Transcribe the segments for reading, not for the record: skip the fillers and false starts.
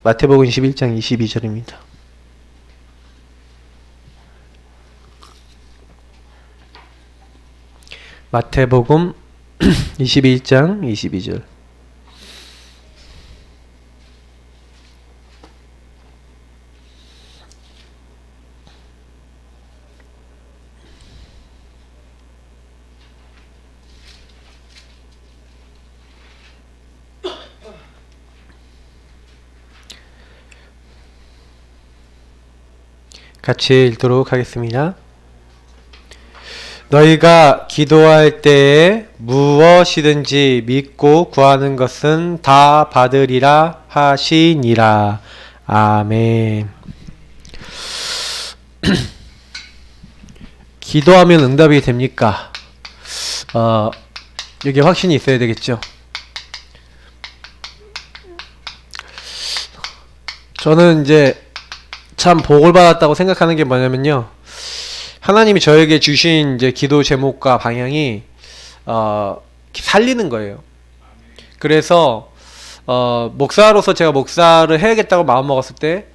마태복음 21장 22절입니다. 마태복음 21장 22절. 같이 읽도록 하겠습니다. 너희가 기도할 때에 무엇이든지 믿고 구하는 것은 다 받으리라 하시니라. 아멘. 기도하면 응답이 됩니까? 여기 확신이 있어야 되겠죠. 저는 이제 참 복을 받았다고 생각하는 게 뭐냐면요, 하나님이 저에게 주신 이제 기도 제목과 방향이 살리는 거예요. 그래서 목사로서 제가 목사를 해야겠다고 마음먹었을 때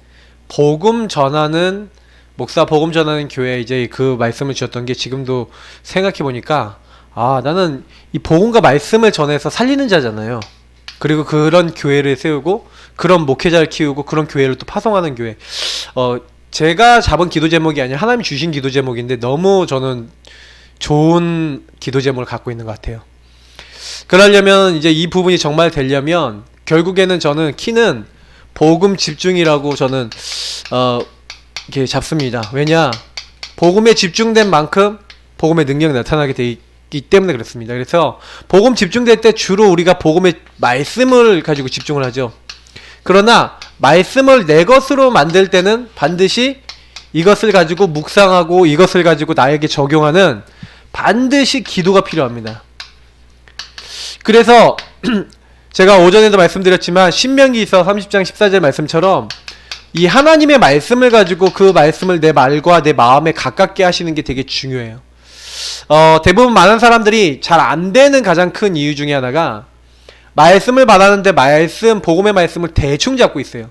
복음 전하는 목사, 복음 전하는 교회에 이제 그 말씀을 주셨던 게 지금도 생각해 보니까, 나는 이 복음과 말씀을 전해서 살리는 자잖아요. 그리고 그런 교회를 세우고 그런 목회자를 키우고 그런 교회를 또 파송하는 교회. 제가 잡은 기도 제목이 아니라 하나님이 주신 기도 제목인데 너무 저는 좋은 기도 제목을 갖고 있는 것 같아요. 그러려면 이제 이 부분이 정말 되려면 결국에는 저는 키는 복음 집중이라고 저는 이렇게 잡습니다. 왜냐? 복음에 집중된 만큼 복음의 능력이 나타나게 돼 있기 때문에 그렇습니다. 그래서 복음 집중될 때 주로 우리가 복음의 말씀을 가지고 집중을 하죠. 그러나 말씀을 내 것으로 만들 때는 반드시 이것을 가지고 묵상하고 이것을 가지고 나에게 적용하는 반드시 기도가 필요합니다. 그래서 제가 오전에도 말씀드렸지만 신명기서 30장 14절 말씀처럼 이 하나님의 말씀을 가지고 그 말씀을 내 말과 내 마음에 가깝게 하시는 게 되게 중요해요. 대부분 많은 사람들이 잘 안 되는 가장 큰 이유 중에 하나가 말씀을 받았는데 복음의 말씀을 대충 잡고 있어요.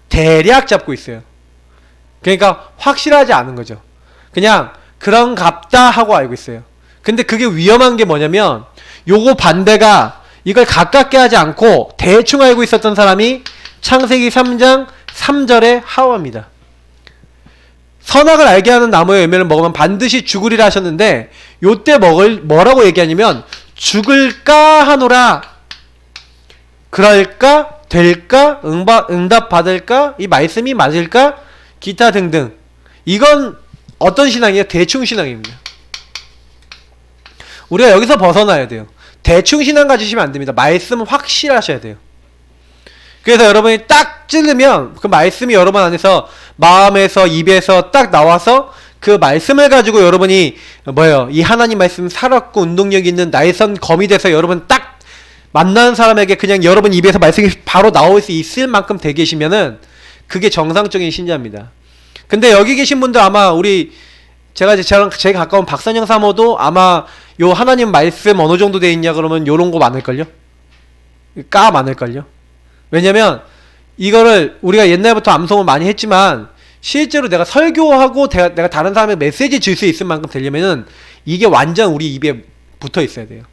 대략 잡고 있어요. 그러니까 확실하지 않은 거죠. 그냥 그런갑다 하고 알고 있어요. 근데 그게 위험한 게 뭐냐면 요거 반대가 이걸 가깝게 하지 않고 대충 알고 있었던 사람이 창세기 3장 3절의 하와입니다. 선악을 알게 하는 나무의 열매를 먹으면 반드시 죽으리라 하셨는데 요때 뭐라고 얘기하냐면 죽을까 하노라. 그럴까? 될까? 응답 받을까? 이 말씀이 맞을까? 기타 등등. 이건 어떤 신앙이에요? 대충 신앙입니다. 우리가 여기서 벗어나야 돼요. 대충 신앙 가지시면 안 됩니다. 말씀은 확실하셔야 돼요. 그래서 여러분이 딱 찌르면 그 말씀이 여러분 안에서 마음에서 입에서 딱 나와서 그 말씀을 가지고 여러분이 이 하나님 말씀 살았고 운동력 있는 날선 검이 돼서 여러분 딱 만나는 사람에게 그냥 여러분 입에서 말씀이 바로 나올 수 있을 만큼 돼 계시면은 그게 정상적인 신자입니다. 근데 여기 계신 분들 아마 제가 제일 가까운 박선영 사모도 아마 요 하나님 말씀 어느 정도 돼 있냐 그러면 요런 거 많을걸요? 많을걸요? 왜냐면 이거를 우리가 옛날부터 암송을 많이 했지만 실제로 내가 설교하고 내가 다른 사람의 메시지 줄 수 있을 만큼 되려면은 이게 완전 우리 입에 붙어 있어야 돼요.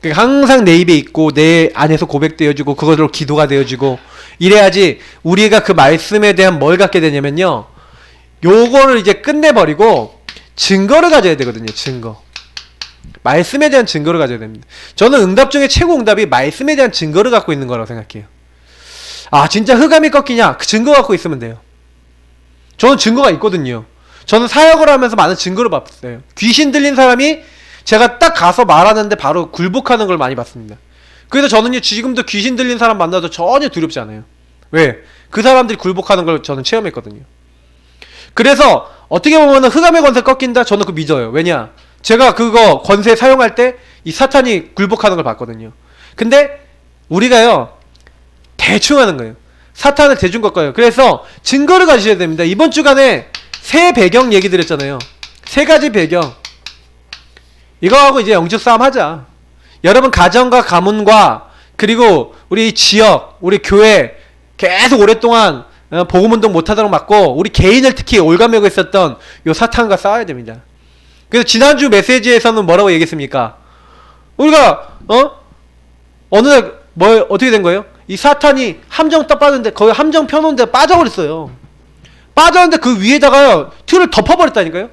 그러니까 항상 내 입에 있고 내 안에서 고백되어지고 그것으로 기도가 되어지고 이래야지 우리가 그 말씀에 대한 뭘 갖게 되냐면요, 요거를 이제 끝내버리고 증거를 가져야 되거든요. 증거. 말씀에 대한 증거를 가져야 됩니다. 저는 응답 중에 최고 응답이 말씀에 대한 증거를 갖고 있는 거라고 생각해요. 진짜 흑암이 꺾이냐? 그 증거 갖고 있으면 돼요. 저는 증거가 있거든요. 저는 사역을 하면서 많은 증거를 봤어요. 귀신 들린 사람이 제가 딱 가서 말하는데 바로 굴복하는 걸 많이 봤습니다. 그래서 저는요, 지금도 귀신 들린 사람 만나도 전혀 두렵지 않아요. 왜? 그 사람들이 굴복하는 걸 저는 체험했거든요. 그래서 어떻게 보면 흑암의 권세 꺾인다? 저는 그거 믿어요. 왜냐? 제가 그거 권세 사용할 때 이 사탄이 굴복하는 걸 봤거든요. 근데 우리가요, 대충 하는 거예요. 사탄을 대충 꺾어요. 그래서 증거를 가지셔야 됩니다. 이번 주간에 새 배경 얘기 드렸잖아요. 세 가지 배경. 이거하고 이제 영적 싸움 하자. 여러분 가정과 가문과 그리고 우리 지역, 우리 교회, 계속 오랫동안 복음운동 못하도록 막고 우리 개인을 특히 올가매고 있었던 요 사탄과 싸워야 됩니다. 그래서 지난주 메시지에서는 뭐라고 얘기했습니까? 우리가 어느 날 어떻게 된 거예요? 이 사탄이 함정 딱 빠졌는데 거기 함정 펴놓은 데 빠져버렸어요. 빠졌는데 그 위에다가 틀을 덮어버렸다니까요.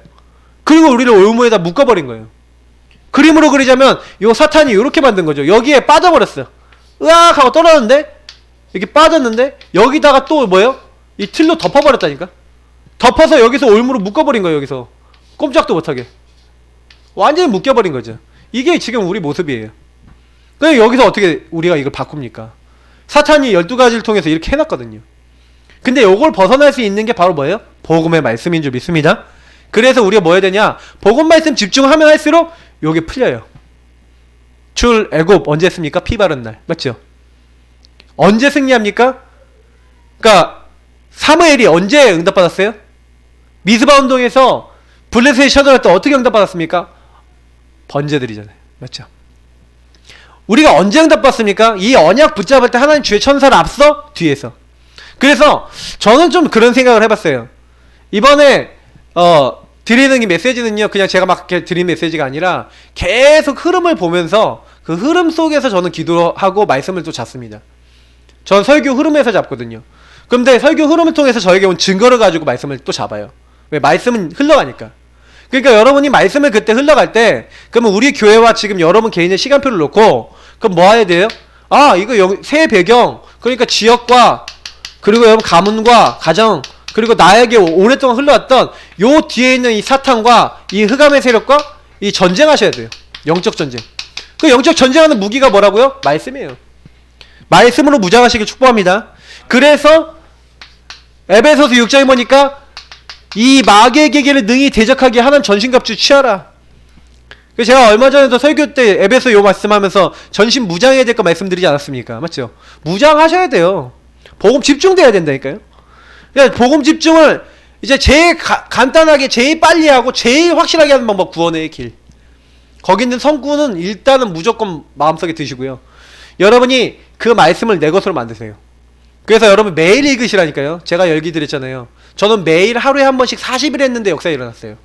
그리고 우리를 올무에다 묶어버린 거예요. 그림으로 그리자면 요 사탄이 요렇게 만든 거죠. 여기에 빠져버렸어요. 으악 하고 떨어졌는데 이렇게 빠졌는데 여기다가 또 뭐예요? 이 틀로 덮어버렸다니까. 덮어서 여기서 올무로 묶어버린 거예요. 여기서 꼼짝도 못하게 완전히 묶여버린 거죠. 이게 지금 우리 모습이에요. 그럼 여기서 어떻게 우리가 이걸 바꿉니까? 사탄이 12가지를 통해서 이렇게 해놨거든요. 근데 요걸 벗어날 수 있는 게 바로 뭐예요? 복음의 말씀인 줄 믿습니다. 그래서 우리가 뭐 해야 되냐? 복음 말씀 집중하면 할수록 요게 풀려요. 출애굽 언제 했습니까? 피 바른 날. 맞죠? 언제 승리합니까? 그러니까 사무엘이 언제 응답받았어요? 미스바 운동에서 블레셋이 쳐들어갈 때 어떻게 응답받았습니까? 번제들이잖아요. 맞죠? 우리가 언제 응답받습니까? 이 언약 붙잡을 때 하나님 주의 천사를 앞서 뒤에서. 그래서 저는 좀 그런 생각을 해봤어요. 이번에 드리는 이 메시지는요, 그냥 제가 막 이렇게 드린 메시지가 아니라 계속 흐름을 보면서 그 흐름 속에서 저는 기도하고 말씀을 또 잡습니다. 전 설교 흐름에서 잡거든요. 근데 설교 흐름을 통해서 저에게 온 증거를 가지고 말씀을 또 잡아요. 왜? 말씀은 흘러가니까. 그러니까 여러분이 말씀을 그때 흘러갈 때, 그러면 우리 교회와 지금 여러분 개인의 시간표를 놓고, 그럼 뭐 해야 돼요? 아, 이거 새 배경, 그러니까 지역과, 그리고 여러분 가문과 가정, 그리고 나에게 오랫동안 흘러왔던 요 뒤에 있는 이 사탄과 이 흑암의 세력과 이 전쟁하셔야 돼요. 영적 전쟁. 그 영적 전쟁하는 무기가 뭐라고요? 말씀이에요. 말씀으로 무장하시길 축복합니다. 그래서 에베소서 6장에 보니까 이 마귀의 계계를 능히 대적하게 하는 전신갑주 취하라. 제가 얼마 전에도 설교 때 에베소 요 말씀하면서 전신 무장해야 될 거 말씀드리지 않았습니까? 맞죠? 무장하셔야 돼요. 복음 집중돼야 된다니까요. 그러니까 복음 집중을 이제 제일 간단하게 제일 빨리 하고 제일 확실하게 하는 방법, 구원의 길. 거기 있는 성구는 일단은 무조건 마음속에 드시고요. 여러분이 그 말씀을 내 것으로 만드세요. 그래서 여러분 매일 읽으시라니까요. 제가 열기 드렸잖아요. 저는 매일 하루에 한 번씩 40일 했는데 역사에 일어났어요.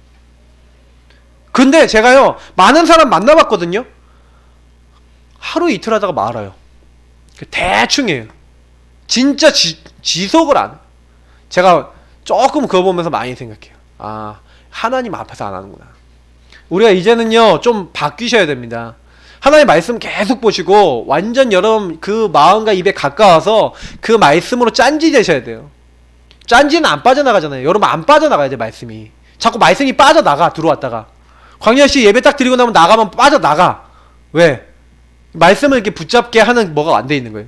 근데 제가요, 많은 사람 만나봤거든요. 하루 이틀 하다가 말아요. 대충 해요. 진짜 지속을 안 해요. 제가 조금 그거 보면서 많이 생각해요. 아, 하나님 앞에서 안 하는구나. 우리가 이제는요, 좀 바뀌셔야 됩니다. 하나님 말씀 계속 보시고 완전 여러분 그 마음과 입에 가까워서 그 말씀으로 짠지 되셔야 돼요. 짠지는 안 빠져나가잖아요. 여러분 안 빠져나가야 돼. 말씀이 자꾸 말씀이 빠져나가. 들어왔다가 광야씨 예배 딱 드리고 나면 나가면 빠져나가. 왜? 말씀을 이렇게 붙잡게 하는 뭐가 안 돼 있는 거예요.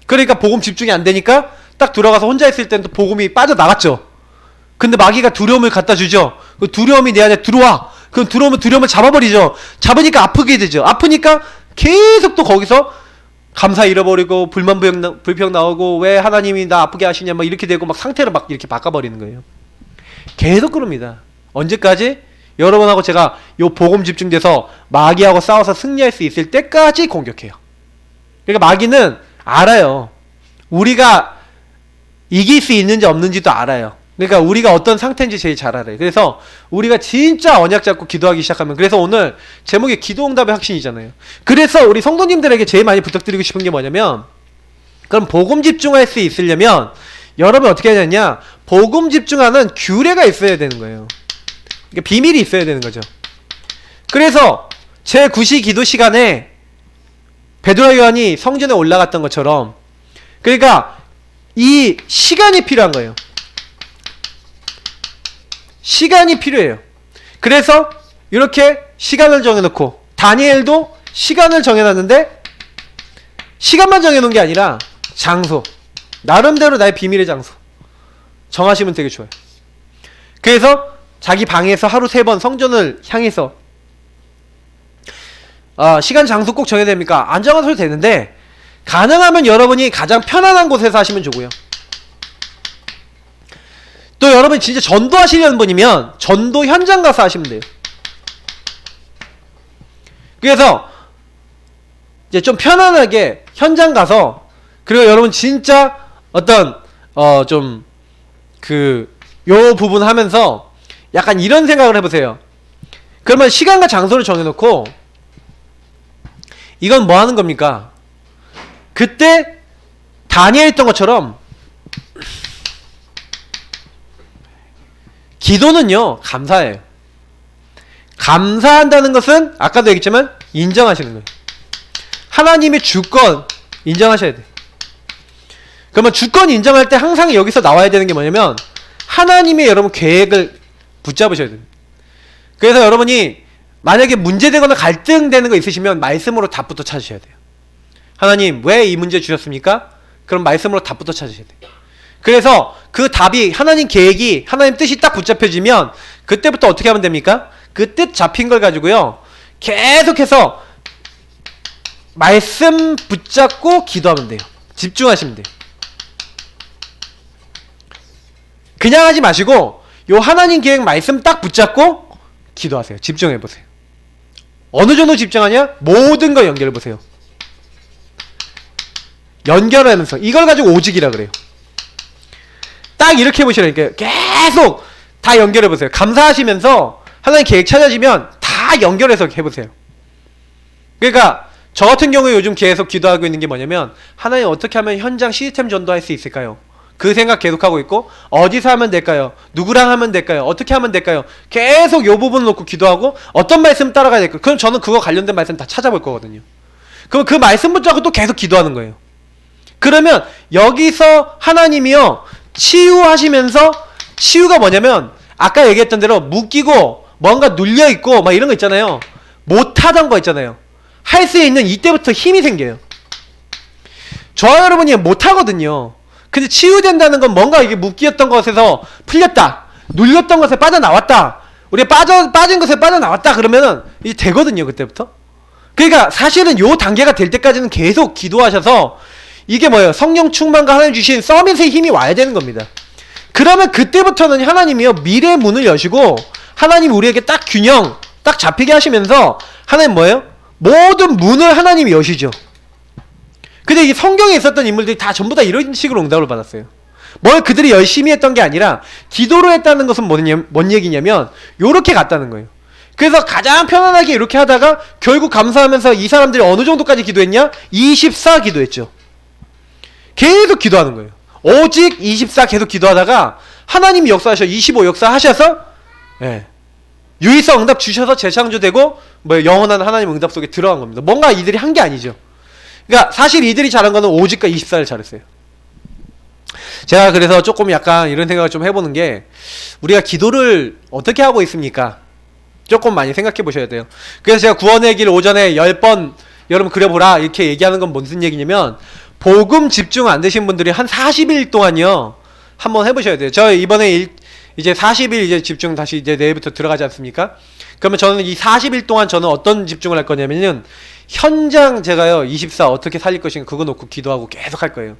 그러니까 복음 집중이 안 되니까 딱 들어가서 혼자 있을 때는 또 복음이 빠져나갔죠. 근데 마귀가 두려움을 갖다 주죠. 그 두려움이 내 안에 들어와. 그럼 두려움을 잡아버리죠. 잡으니까 아프게 되죠. 아프니까 계속 또 거기서 감사 잃어버리고 불평 나오고 왜 하나님이 나 아프게 하시냐 막 이렇게 되고 막 상태를 막 이렇게 바꿔버리는 거예요. 계속 그럽니다. 언제까지? 여러분하고 제가 요 복음 집중돼서 마귀하고 싸워서 승리할 수 있을 때까지 공격해요. 그러니까 마귀는 알아요. 우리가 이길 수 있는지 없는지도 알아요. 그러니까 우리가 어떤 상태인지 제일 잘 알아요. 그래서 우리가 진짜 언약 잡고 기도하기 시작하면, 그래서 오늘 제목이 기도응답의 확신이잖아요. 그래서 우리 성도님들에게 제일 많이 부탁드리고 싶은 게 뭐냐면, 그럼 복음 집중할 수 있으려면 여러분 어떻게 해야 되냐, 복음 집중하는 규례가 있어야 되는 거예요. 그러니까 비밀이 있어야 되는 거죠. 그래서 제 9시 기도 시간에 베드로 요한이 성전에 올라갔던 것처럼, 그러니까 이 시간이 필요한 거예요. 시간이 필요해요. 그래서 이렇게 시간을 정해놓고, 다니엘도 시간을 정해놨는데 시간만 정해놓은 게 아니라 장소, 나름대로 나의 비밀의 장소 정하시면 되게 좋아요. 그래서 자기 방에서 하루 3번 성전을 향해서 시간 장소 꼭 정해야 됩니까? 안 정하셔도 되는데 가능하면 여러분이 가장 편안한 곳에서 하시면 좋고요. 또 여러분이 진짜 전도하시려는 분이면 전도 현장 가서 하시면 돼요. 그래서 이제 좀 편안하게 현장 가서, 그리고 여러분 진짜 어떤 좀 요 부분 하면서 약간 이런 생각을 해보세요. 그러면 시간과 장소를 정해놓고 이건 뭐 하는 겁니까? 그때 다니엘 했던 것처럼 기도는요 감사예요. 감사한다는 것은 아까도 얘기했지만 인정하시는 거예요. 하나님의 주권 인정하셔야 돼요. 그러면 주권 인정할 때 항상 여기서 나와야 되는 게 뭐냐면 하나님의 여러분 계획을 붙잡으셔야 돼요. 그래서 여러분이 만약에 문제되거나 갈등되는 거 있으시면 말씀으로 답부터 찾으셔야 돼요. 하나님 왜 이 문제 주셨습니까? 그럼 말씀으로 답부터 찾으셔야 돼요. 그래서 그 답이 하나님 계획이 하나님 뜻이 딱 붙잡혀지면 그때부터 어떻게 하면 됩니까? 그 뜻 잡힌 걸 가지고요 계속해서 말씀 붙잡고 기도하면 돼요. 집중하시면 돼요. 그냥 하지 마시고 요 하나님 계획 말씀 딱 붙잡고 기도하세요. 집중해보세요. 어느 정도 집중하냐? 모든 걸 연결해보세요. 연결하면서 이걸 가지고 오직이라 그래요. 딱 이렇게 해보시라니까요. 계속 다 연결해보세요. 감사하시면서 하나님 계획 찾아지면 다 연결해서 해보세요. 그러니까 저 같은 경우에 요즘 계속 기도하고 있는 게 뭐냐면 하나님 어떻게 하면 현장 시스템 전도할 수 있을까요? 그 생각 계속하고 있고 어디서 하면 될까요? 누구랑 하면 될까요? 어떻게 하면 될까요? 계속 요 부분을 놓고 기도하고 어떤 말씀 따라가야 될까요? 그럼 저는 그거 관련된 말씀 다 찾아볼 거거든요. 그럼 그 말씀 붙잡고 또 계속 기도하는 거예요. 그러면 여기서 하나님이요 치유하시면서 치유가 뭐냐면 아까 얘기했던 대로 묶이고 뭔가 눌려있고 막 이런 거 있잖아요. 못하던 거 있잖아요. 할 수 있는 이때부터 힘이 생겨요. 저와 여러분이 못하거든요. 근데 치유된다는 건 뭔가 이게 묶였던 것에서 풀렸다. 눌렸던 것에 빠져나왔다. 우리가 빠진 것에 빠져나왔다. 그러면은 이제 되거든요. 그때부터. 그러니까 사실은 요 단계가 될 때까지는 계속 기도하셔서 이게 뭐예요? 성령 충만과 하나님 주신 서밋의 힘이 와야 되는 겁니다. 그러면 그때부터는 하나님이요 미래의 문을 여시고 하나님 우리에게 딱 균형 딱 잡히게 하시면서 하나님 뭐예요? 모든 문을 하나님이 여시죠. 근데 이 성경에 있었던 인물들이 다 전부 다 이런 식으로 응답을 받았어요. 뭘 그들이 열심히 했던 게 아니라 기도로 했다는 것은 뭔 얘기냐면 요렇게 갔다는 거예요. 그래서 가장 편안하게 이렇게 하다가 결국 감사하면서 이 사람들이 어느 정도까지 기도했냐? 24 기도했죠. 계속 기도하는 거예요. 오직 24 계속 기도하다가 하나님이 역사하셔 25 역사하셔서 예. 유일성 응답 주셔서 재창조되고 뭐 영원한 하나님 응답 속에 들어간 겁니다. 뭔가 이들이 한 게 아니죠. 그러니까 사실 이들이 잘한 거는 오직과 24를 잘했어요. 제가 그래서 조금 약간 이런 생각을 좀 해보는 게 우리가 기도를 어떻게 하고 있습니까? 조금 많이 생각해 보셔야 돼요. 그래서 제가 구원의 길 오전에 10번 여러분 그려보라 이렇게 얘기하는 건 무슨 얘기냐면 복음 집중 안 되신 분들이 한 40일 동안요 한번 해보셔야 돼요. 저 이번에 이제 40일 이제 집중 다시 이제 내일부터 들어가지 않습니까? 그러면 저는 이 40일 동안 저는 어떤 집중을 할 거냐면은 현장 제가요 24 어떻게 살릴 것인가 그거 놓고 기도하고 계속 할 거예요.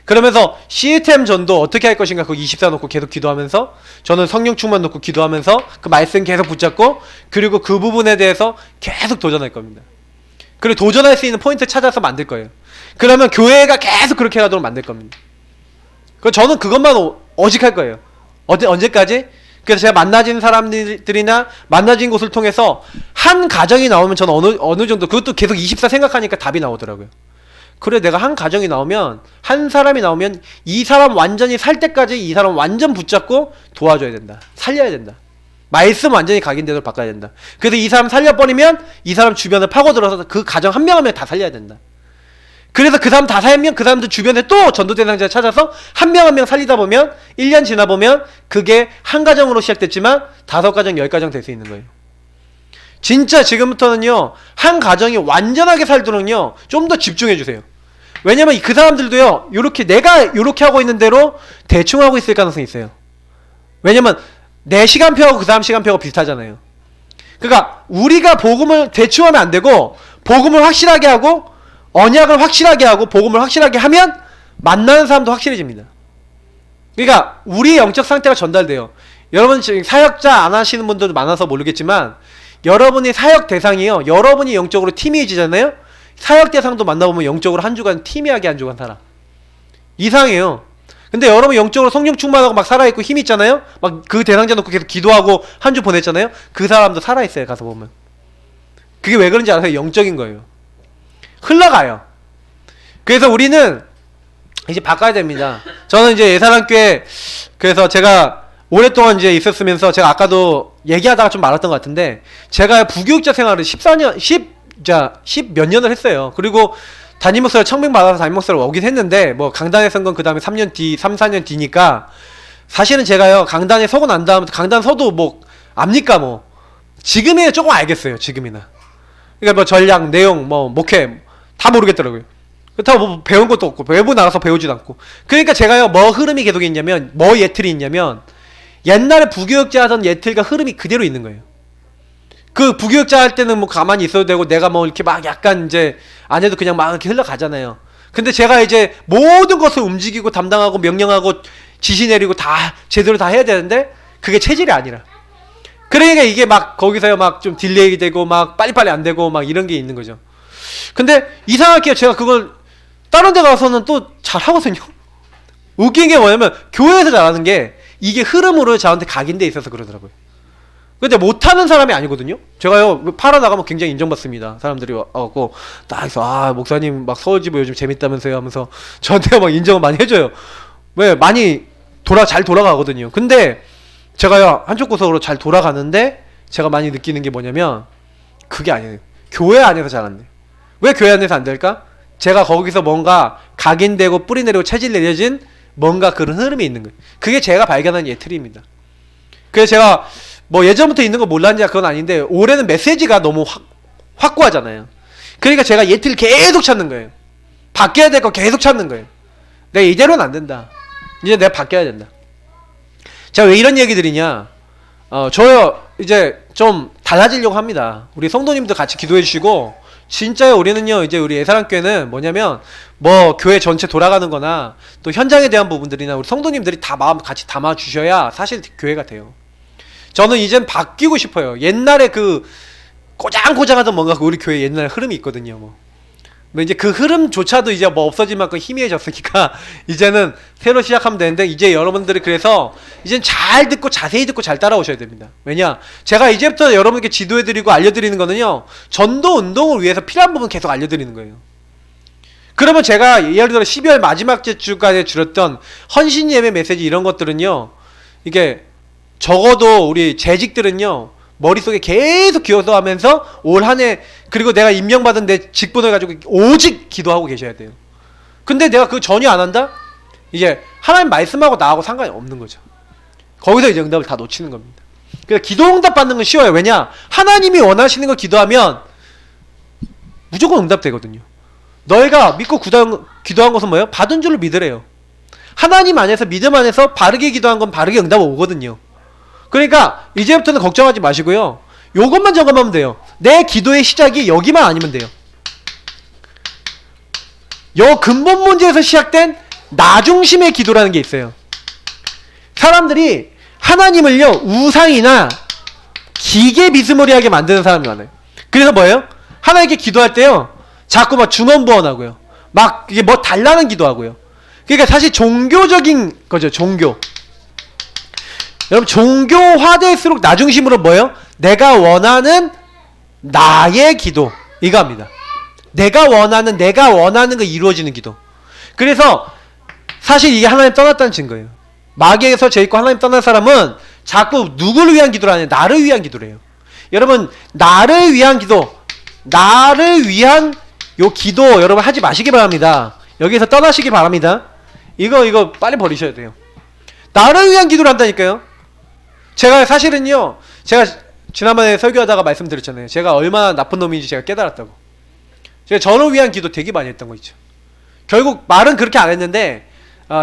그러면서 시스템 전도 어떻게 할 것인가 그거 24 놓고 계속 기도하면서 저는 성령 충만 놓고 기도하면서 그 말씀 계속 붙잡고 그리고 그 부분에 대해서 계속 도전할 겁니다. 그리고 도전할 수 있는 포인트 찾아서 만들 거예요. 그러면 교회가 계속 그렇게 가도록 만들 겁니다. 저는 그것만 오직할 거예요. 언제까지? 그래서 제가 만나진 사람들이나 만나진 곳을 통해서 한 가정이 나오면 저는 어느 정도 그것도 계속 24 생각하니까 답이 나오더라고요. 그래 내가 한 가정이 나오면 한 사람이 나오면 이 사람 완전히 살 때까지 이 사람 완전 붙잡고 도와줘야 된다. 살려야 된다. 말씀 완전히 각인되도록 바꿔야 된다. 그래서 이 사람 살려버리면 이 사람 주변을 파고들어서 그 가정 한 명 한 명 다 살려야 된다. 그래서 그 사람 다 살면 그 사람들 주변에 또 전도 대상자를 찾아서 한 명 한 명 살리다 보면 1년 지나 보면 그게 한 가정으로 시작됐지만 5가정 10가정 될 수 있는 거예요. 진짜 지금부터는요 한 가정이 완전하게 살도록요 좀 더 집중해 주세요. 왜냐면 그 사람들도요 요렇게 내가 요렇게 하고 있는 대로 대충 하고 있을 가능성이 있어요. 왜냐면 내 시간표하고 그 사람 시간표가 비슷하잖아요. 그러니까 우리가 복음을 대충 하면 안 되고 복음을 확실하게 하고 언약을 확실하게 하고 복음을 확실하게 하면 만나는 사람도 확실해집니다. 그러니까 우리의 영적 상태가 전달돼요. 여러분 지금 사역자 안 하시는 분들도 많아서 모르겠지만 여러분의 사역 대상이요 여러분이 영적으로 팀이지잖아요. 사역 대상도 만나보면 영적으로 한 주간 팀이하게 한 주간 살아. 이상해요. 근데 여러분 영적으로 성령 충만하고 막 살아있고 힘 있잖아요. 막 그 대상자 놓고 계속 기도하고 한 주 보냈잖아요. 그 사람도 살아있어요. 가서 보면. 그게 왜 그런지 아세요? 영적인 거예요. 흘러가요. 그래서 우리는 이제 바꿔야 됩니다. 저는 이제 예사랑교회, 그래서 제가 오랫동안 이제 있었으면서 제가 아까도 얘기하다가 좀 말았던 것 같은데, 제가 부교육자 생활을 10 몇 년을 했어요. 그리고 담임 목사를 청빙받아서 담임 목사를 오긴 했는데, 뭐 강단에 선 건 그 다음에 3, 4년 뒤니까, 사실은 제가요, 강단에 서고 난 다음, 강단 서도 뭐, 압니까 뭐. 지금이야 조금 알겠어요, 지금이나. 그러니까 뭐 전략, 내용, 뭐 목회 다 모르겠더라고요. 그렇다고 뭐 배운 것도 없고 외부 나가서 배우지도 않고. 그러니까 제가요 뭐 흐름이 계속 있냐면, 뭐 예틀이 있냐면, 옛날에 부교육자 하던 예틀과 흐름이 그대로 있는 거예요. 그 부교육자 할 때는 뭐 가만히 있어도 되고 내가 뭐 이렇게 막 약간 이제 안 해도 그냥 막 이렇게 흘러가잖아요. 근데 제가 이제 모든 것을 움직이고 담당하고 명령하고 지시 내리고 다 제대로 다 해야 되는데 그게 체질이 아니라. 그러니까 이게 막 거기서요 막 좀 딜레이 되고 막 빨리빨리 안 되고 막 이런 게 있는 거죠. 근데 이상하게 제가 그걸 다른 데 가서는 또 잘하거든요. 웃긴 게 뭐냐면 교회에서 잘하는 게 이게 흐름으로 저한테 각인돼 있어서 그러더라고요. 근데 못하는 사람이 아니거든요. 제가요 팔아나가면 굉장히 인정받습니다. 사람들이 와갖고 딱 해서 아 목사님 막 서울지부 요즘 재밌다면서요 하면서 저한테 막 인정을 많이 해줘요. 왜 많이 잘 돌아가거든요. 근데 제가요 한쪽 구석으로 잘 돌아가는데 제가 많이 느끼는 게 뭐냐면 그게 아니에요. 교회 안에서 잘안 돼요. 왜 교회 안에서 안 될까? 제가 거기서 뭔가 각인되고 뿌리 내리고 체질 내려진 뭔가 그런 흐름이 있는 거예요. 그게 제가 발견한 예틀입니다. 그래서 제가 뭐 예전부터 있는 거 몰랐냐 그건 아닌데 올해는 메시지가 너무 확고하잖아요. 그러니까 제가 예틀 계속 찾는 거예요. 바뀌어야 될 거 계속 찾는 거예요. 내가 이대로는 안 된다. 이제 내가 바뀌어야 된다. 제가 왜 이런 얘기 드리냐, 저요 이제 좀 달라지려고 합니다. 우리 성도님도 같이 기도해 주시고, 진짜요 우리는요 이제 우리 예사랑교회는 뭐냐면 뭐 교회 전체 돌아가는 거나 또 현장에 대한 부분들이나 우리 성도님들이 다 마음 같이 담아 주셔야 사실 교회가 돼요. 저는 이젠 바뀌고 싶어요. 옛날에 그 꼬장꼬장하던 뭔가 우리 교회 옛날 흐름이 있거든요. 뭐 이제 그 흐름조차도 이제 뭐 없어진 만큼 희미해졌으니까 이제는 새로 시작하면 되는데, 이제 여러분들이 그래서 이젠 잘 듣고 자세히 듣고 잘 따라오셔야 됩니다. 왜냐? 제가 이제부터 여러분께 지도해드리고 알려드리는 거는요, 전도 운동을 위해서 필요한 부분 계속 알려드리는 거예요. 그러면 제가 예를 들어 12월 마지막 주까지 줄였던 헌신 예배 메시지 이런 것들은요, 이게 적어도 우리 재직들은요 머릿속에 계속 기도하면서 올 한 해, 그리고 내가 임명받은 내 직분을 가지고 오직 기도하고 계셔야 돼요. 근데 내가 그거 전혀 안 한다? 이제 하나님 말씀하고 나하고 상관이 없는 거죠. 거기서 이제 응답을 다 놓치는 겁니다. 그래서 기도 응답 받는 건 쉬워요. 왜냐? 하나님이 원하시는 걸 기도하면 무조건 응답되거든요. 너희가 믿고 기도한 것은 뭐예요? 받은 줄로 믿으래요. 하나님 안에서, 믿음 안에서 바르게 기도한 건 바르게 응답 오거든요. 그러니까 이제부터는 걱정하지 마시고요, 요것만 점검하면 돼요. 내 기도의 시작이 여기만 아니면 돼요. 요 근본 문제에서 시작된 나 중심의 기도라는 게 있어요. 사람들이 하나님을요 우상이나 기계 비스무리하게 만드는 사람이 많아요. 그래서 뭐예요? 하나님께 기도할 때요 자꾸 막 중언부언하고요, 막 이게 뭐 달라는 기도하고요. 그러니까 사실 종교적인 거죠. 종교. 여러분 종교화될수록 나 중심으로 뭐예요? 내가 원하는 나의 기도, 이거 합니다. 내가 원하는 거 이루어지는 기도. 그래서 사실 이게 하나님 떠났다는 증거예요. 마귀에서 죄있고 하나님 떠난 사람은 자꾸 누구를 위한 기도를 하냐, 나를 위한 기도를 해요. 여러분 나를 위한 기도, 나를 위한 요 기도 여러분 하지 마시기 바랍니다. 여기서 떠나시기 바랍니다. 이거 빨리 버리셔야 돼요. 나를 위한 기도를 한다니까요. 제가 사실은요, 제가 지난번에 설교하다가 말씀드렸잖아요. 제가 얼마나 나쁜 놈인지 제가 깨달았다고. 제가 저를 위한 기도 되게 많이 했던 거 있죠. 결국 말은 그렇게 안 했는데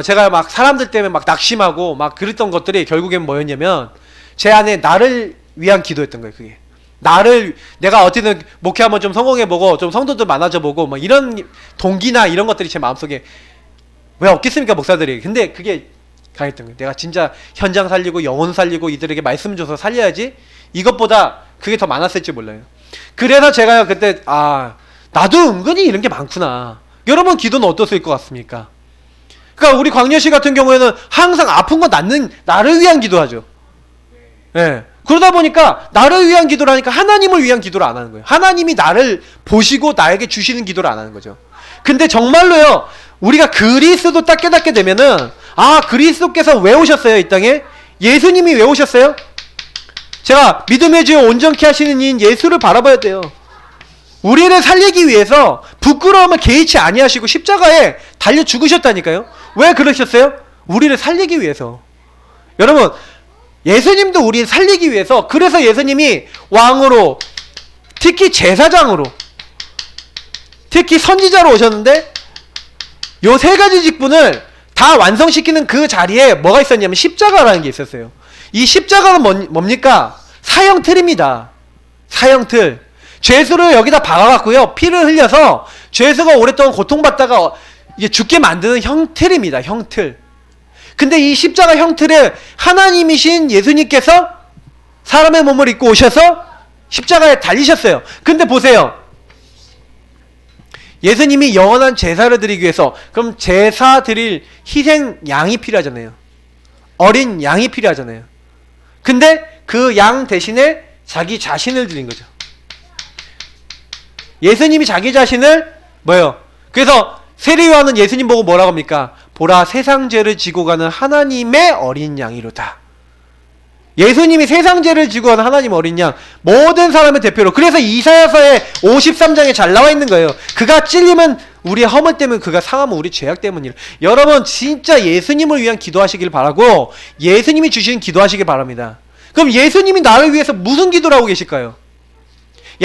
제가 막 사람들 때문에 막 낙심하고 막 그랬던 것들이 결국엔 뭐였냐면 제 안에 나를 위한 기도였던 거예요. 그게 내가 어떻게든 목회하면 좀 성공해보고 좀 성도들 많아져보고 뭐 이런 동기나 이런 것들이 제 마음속에 왜 없겠습니까, 목사들이. 근데 그게 강했던 거예요. 내가 진짜 현장 살리고 영혼 살리고 이들에게 말씀 줘서 살려야지, 이것보다 그게 더 많았을지 몰라요. 그래서 제가 그때 나도 은근히 이런 게 많구나. 여러분 기도는 어떠실 것 같습니까? 그러니까 우리 광렬씨 같은 경우에는 항상 아픈 거 낫는 나를 위한 기도하죠. 예. 그러다 보니까 나를 위한 기도를 하니까 하나님을 위한 기도를 안 하는 거예요. 하나님이 나를 보시고 나에게 주시는 기도를 안 하는 거죠. 근데 정말로요, 우리가 그리스도 딱 깨닫게 되면은, 아, 그리스도께서 왜 오셨어요, 이 땅에? 예수님이 왜 오셨어요? 제가 믿음의 주여 온전케 하시는 이인 예수를 바라봐야 돼요. 우리를 살리기 위해서 부끄러움을 개의치 아니하시고 십자가에 달려 죽으셨다니까요. 왜 그러셨어요? 우리를 살리기 위해서. 여러분, 예수님도 우리를 살리기 위해서, 그래서 예수님이 왕으로, 특히 제사장으로, 특히 선지자로 오셨는데, 요 세 가지 직분을 다 완성시키는 그 자리에 뭐가 있었냐면 십자가라는 게 있었어요. 이 십자가는 뭡니까? 사형틀입니다. 사형틀. 죄수를 여기다 박아갖고요, 피를 흘려서 죄수가 오랫동안 고통받다가 이게 죽게 만드는 형틀입니다. 형틀. 근데 이 십자가 형틀에 하나님이신 예수님께서 사람의 몸을 입고 오셔서 십자가에 달리셨어요. 근데 보세요. 예수님이 영원한 제사를 드리기 위해서, 그럼 제사 드릴 희생 양이 필요하잖아요. 어린 양이 필요하잖아요. 근데 그 양 대신에 자기 자신을 드린 거죠. 예수님이 자기 자신을 뭐예요? 그래서 세례요한은 예수님 보고 뭐라고 합니까? 보라, 세상 죄를 지고 가는 하나님의 어린 양이로다. 예수님이 세상 죄를 지고 가는 하나님 어린 양, 모든 사람의 대표로. 그래서 이사야서의 53장에 잘 나와 있는 거예요. 그가 찔림은 우리의 허물 때문, 그가 상함은 우리 죄악 때문이라. 여러분, 진짜 예수님을 위한 기도하시길 바라고, 예수님이 주신 기도하시길 바랍니다. 그럼 예수님이 나를 위해서 무슨 기도를 하고 계실까요?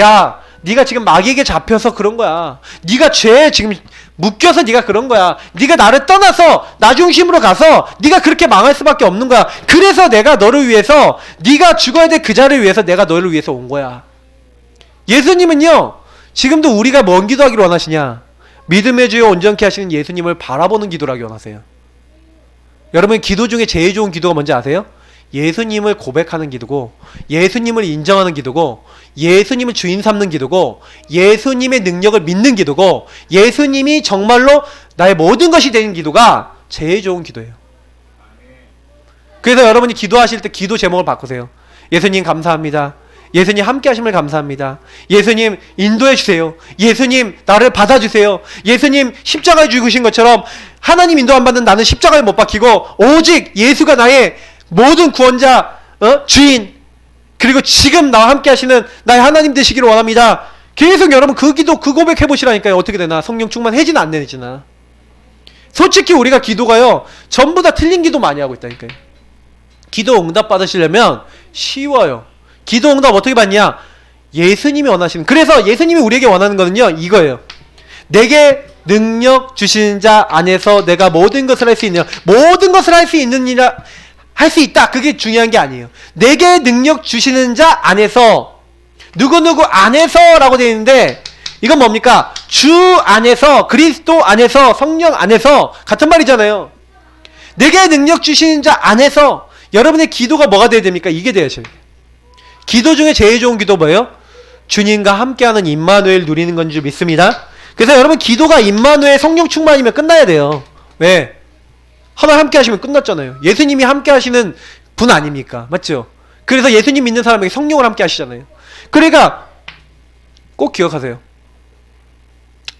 야, 네가 지금 마귀에게 잡혀서 그런 거야. 네가 죄에 지금 묶여서 네가 그런 거야. 네가 나를 떠나서 나 중심으로 가서 네가 그렇게 망할 수밖에 없는 거야. 그래서 내가 너를 위해서, 네가 죽어야 될 그 자리를 위해서 내가 너를 위해서 온 거야. 예수님은요, 지금도 우리가 뭔 기도하기를 원하시냐? 믿음의 주여 온전케 하시는 예수님을 바라보는 기도를 하기 원하세요. 여러분, 기도 중에 제일 좋은 기도가 뭔지 아세요? 예수님을 고백하는 기도고, 예수님을 인정하는 기도고, 예수님을 주인 삼는 기도고, 예수님의 능력을 믿는 기도고, 예수님이 정말로 나의 모든 것이 되는 기도가 제일 좋은 기도예요. 그래서 여러분이 기도하실 때 기도 제목을 바꾸세요. 예수님 감사합니다. 예수님 함께 하심을 감사합니다. 예수님 인도해 주세요. 예수님 나를 받아주세요. 예수님 십자가에 죽으신 것처럼 하나님 인도 안 받는 나는 십자가에 못 박히고 오직 예수가 나의 모든 구원자, 주인, 그리고 지금 나와 함께 하시는 나의 하나님 되시기를 원합니다. 계속 여러분 그 기도, 그 고백 해보시라니까요. 어떻게 되나? 성령 충만해지나 안 되지나? 솔직히 우리가 기도가요, 전부 다 틀린 기도 많이 하고 있다니까요. 기도 응답 받으시려면 쉬워요. 기도 응답 어떻게 받냐? 예수님이 원하시는, 그래서 예수님이 우리에게 원하는 거는요, 이거예요. 내게 능력 주시는 자 안에서 내가 모든 것을 할 수 있느냐. 모든 것을 할 수 있느니라, 할 수 있다. 그게 중요한 게 아니에요. 내게 능력 주시는 자 안에서, 누구누구 안에서 라고 되어 있는데, 이건 뭡니까? 주 안에서, 그리스도 안에서, 성령 안에서, 같은 말이잖아요. 내게 능력 주시는 자 안에서, 여러분의 기도가 뭐가 돼야 됩니까? 이게 돼야죠. 기도 중에 제일 좋은 기도 뭐예요? 주님과 함께하는 임마누엘 누리는 건 줄 믿습니다. 그래서 여러분 기도가 임마누엘 성령 충만이면 끝나야 돼요. 왜? 하나님 함께 하시면 끝났잖아요. 예수님이 함께 하시는 분 아닙니까? 맞죠? 그래서 예수님 믿는 사람에게 성령을 함께 하시잖아요. 그러니까 꼭 기억하세요.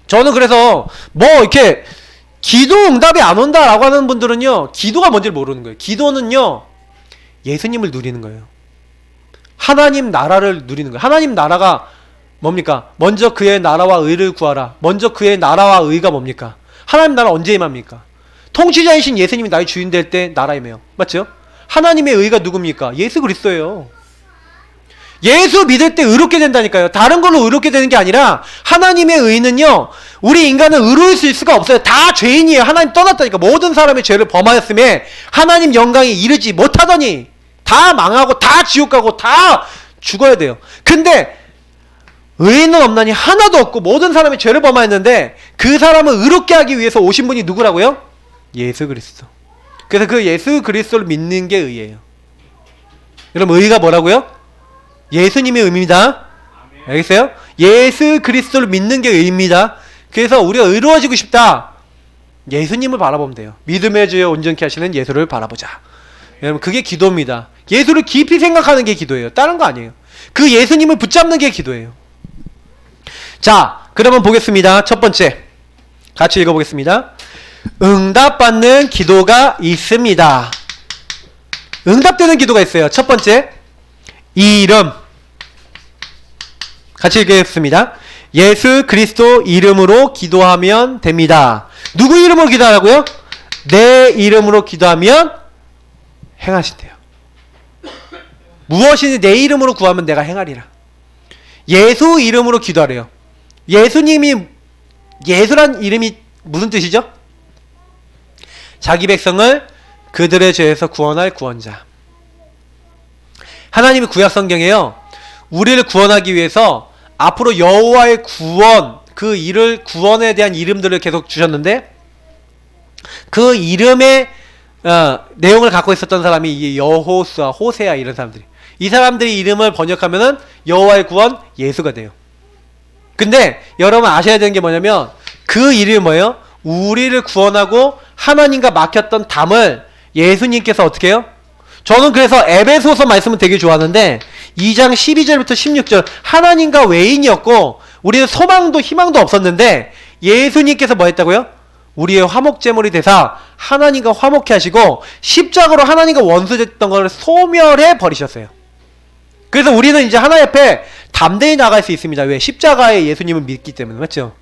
저는 그래서 뭐 이렇게 기도 응답이 안 온다라고 하는 분들은요, 기도가 뭔지를 모르는 거예요. 기도는요, 예수님을 누리는 거예요. 하나님 나라를 누리는 거예요. 하나님 나라가 뭡니까? 먼저 그의 나라와 의를 구하라. 먼저 그의 나라와 의가 뭡니까? 하나님 나라 언제 임합니까? 통치자이신 예수님이 나의 주인 될 때 나라 임해요. 맞죠? 하나님의 의가 누굽니까? 예수 그리스도예요. 예수 믿을 때 의롭게 된다니까요. 다른 걸로 의롭게 되는 게 아니라 하나님의 의는요, 우리 인간은 의로울 수 있을 수가 없어요. 다 죄인이에요. 하나님 떠났다니까. 모든 사람의 죄를 범하였음에 하나님 영광에 이르지 못하더니 다 망하고 다 지옥 가고 다 죽어야 돼요. 근데 의인은 없나니 하나도 없고 모든 사람이 죄를 범하였는데 그 사람을 의롭게 하기 위해서 오신 분이 누구라고요? 예수 그리스도. 그래서 그 예수 그리스도를 믿는 게 의예요. 여러분 의가 뭐라고요? 예수님의 의입니다. 알겠어요? 예수 그리스도를 믿는 게 의입니다. 그래서 우리가 의로워지고 싶다. 예수님을 바라보면 돼요. 믿음의 주여 온전케 하시는 예수를 바라보자. 여러분 그게 기도입니다. 예수를 깊이 생각하는 게 기도예요. 다른 거 아니에요. 그 예수님을 붙잡는 게 기도예요. 자, 그러면 보겠습니다. 첫 번째 같이 읽어보겠습니다. 응답받는 기도가 있습니다. 응답되는 기도가 있어요. 첫 번째, 이름. 같이 읽겠습니다. 예수 그리스도 이름으로 기도하면 됩니다. 누구 이름으로 기도하라고요? 내 이름으로 기도하면 행하신대요. 무엇이니 내 이름으로 구하면 내가 행하리라. 예수 이름으로 기도하래요. 예수란 이름이 무슨 뜻이죠? 자기 백성을 그들의 죄에서 구원할 구원자. 하나님이 구약 성경에요, 우리를 구원하기 위해서 앞으로 여호와의 구원, 그 일을, 구원에 대한 이름들을 계속 주셨는데, 그 이름의 내용을 갖고 있었던 사람이 이 여호수아, 호세아 이런 사람들이. 이 사람들이 이름을 번역하면은 여호와의 구원, 예수가 돼요. 근데 여러분 아셔야 되는 게 뭐냐면, 그 이름이 뭐예요? 우리를 구원하고 하나님과 막혔던 담을 예수님께서 어떻게 해요? 저는 그래서 에베소서 말씀을 되게 좋아하는데 2장 12절부터 16절, 하나님과 외인이었고 우리는 소망도 희망도 없었는데 예수님께서 뭐 했다고요? 우리의 화목제물이 되사 하나님과 화목케 하시고 십자가로 하나님과 원수됐던 것을 소멸해 버리셨어요. 그래서 우리는 이제 하나님 앞에 담대히 나갈 수 있습니다. 왜? 십자가에 예수님을 믿기 때문에. 맞죠?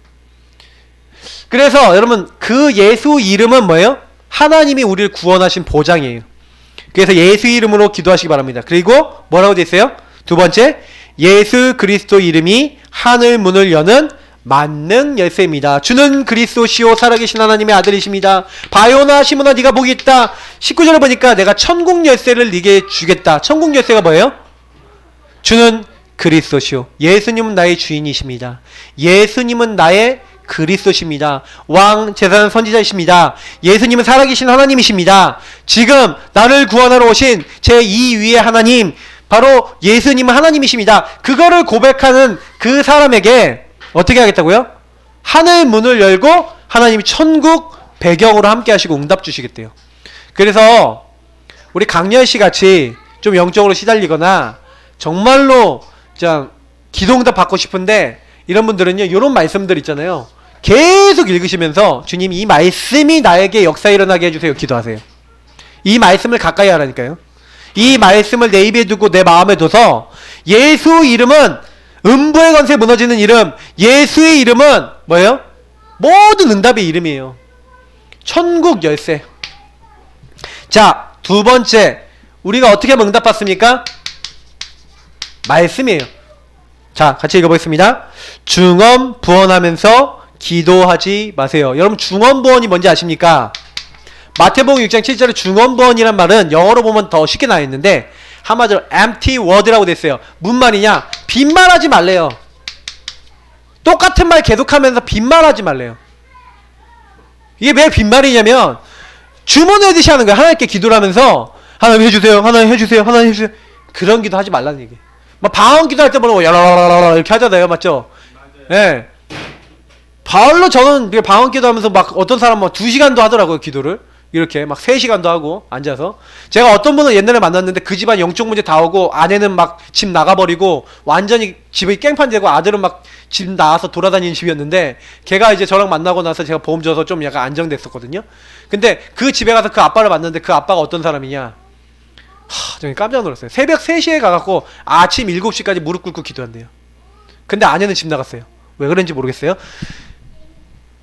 그래서 여러분 그 예수 이름은 뭐예요? 하나님이 우리를 구원하신 보장이에요. 그래서 예수 이름으로 기도하시기 바랍니다. 그리고 뭐라고 되어 있어요? 두 번째, 예수 그리스도 이름이 하늘 문을 여는 만능 열쇠입니다. 주는 그리스도시요 살아계신 하나님의 아들이십니다. 바요나 시몬아 네가 복이 있다. 19절을 보니까 내가 천국 열쇠를 네게 주겠다. 천국 열쇠가 뭐예요? 주는 그리스도시요, 예수님은 나의 주인이십니다. 예수님은 나의 그리스도십니다. 왕, 제사장, 선지자이십니다. 예수님은 살아계신 하나님이십니다. 지금 나를 구원하러 오신 제2위의 하나님, 바로 예수님은 하나님이십니다. 그거를 고백하는 그 사람에게 어떻게 하겠다고요? 하늘 문을 열고 하나님이 천국 배경으로 함께 하시고 응답 주시겠대요. 그래서 우리 강렬씨 같이 좀 영적으로 시달리거나 정말로 그냥 기도응답 받고 싶은데 이런 분들은요, 이런 말씀들 있잖아요. 계속 읽으시면서 주님 이 말씀이 나에게 역사 일어나게 해주세요 기도하세요. 이 말씀을 가까이 하라니까요. 이 말씀을 내 입에 두고 내 마음에 둬서, 예수 이름은 음부의 권세 무너지는 이름, 예수의 이름은 뭐예요? 모든 응답의 이름이에요. 천국 열쇠. 자, 두 번째, 우리가 어떻게 하면 응답 받습니까? 말씀이에요. 자, 같이 읽어보겠습니다. 중언부언하면서 기도하지 마세요. 여러분 중언부언이 뭔지 아십니까? 마태복음 6장 7절에 중언부언이란 말은 영어로 보면 더 쉽게 나와 있는데 한마디로 empty word라고 됐어요. 무슨 말이냐? 빈말하지 말래요. 똑같은 말 계속하면서 빈말하지 말래요. 이게 왜 빈말이냐면 주문하듯이 하는 거예요. 하나님께 기도를 하면서 하나님 해주세요, 하나님 해주세요, 하나님 해주세요. 그런 기도 하지 말라는 얘기. 막 방언 기도할 때 보면 야라라라라 이렇게 하잖아요, 맞죠? 예. 네. 바울로 저는 방언 기도하면서 막 어떤 사람은 2시간도 하더라고요, 기도를. 이렇게 막 3시간도 하고 앉아서. 제가 어떤 분은 옛날에 만났는데 그 집안 영적 문제 다 오고 아내는 막 집 나가버리고 완전히 집이 깽판 되고 아들은 막 집 나와서 돌아다니는 집이었는데, 걔가 이제 저랑 만나고 나서 제가 보험 줘서 좀 약간 안정됐었거든요. 근데 그 집에 가서 그 아빠를 만났는데 그 아빠가 어떤 사람이냐, 정말 깜짝 놀랐어요. 새벽 3시에 가갖고 아침 7시까지 무릎 꿇고 기도한대요. 근데 아내는 집 나갔어요. 왜 그런지 모르겠어요.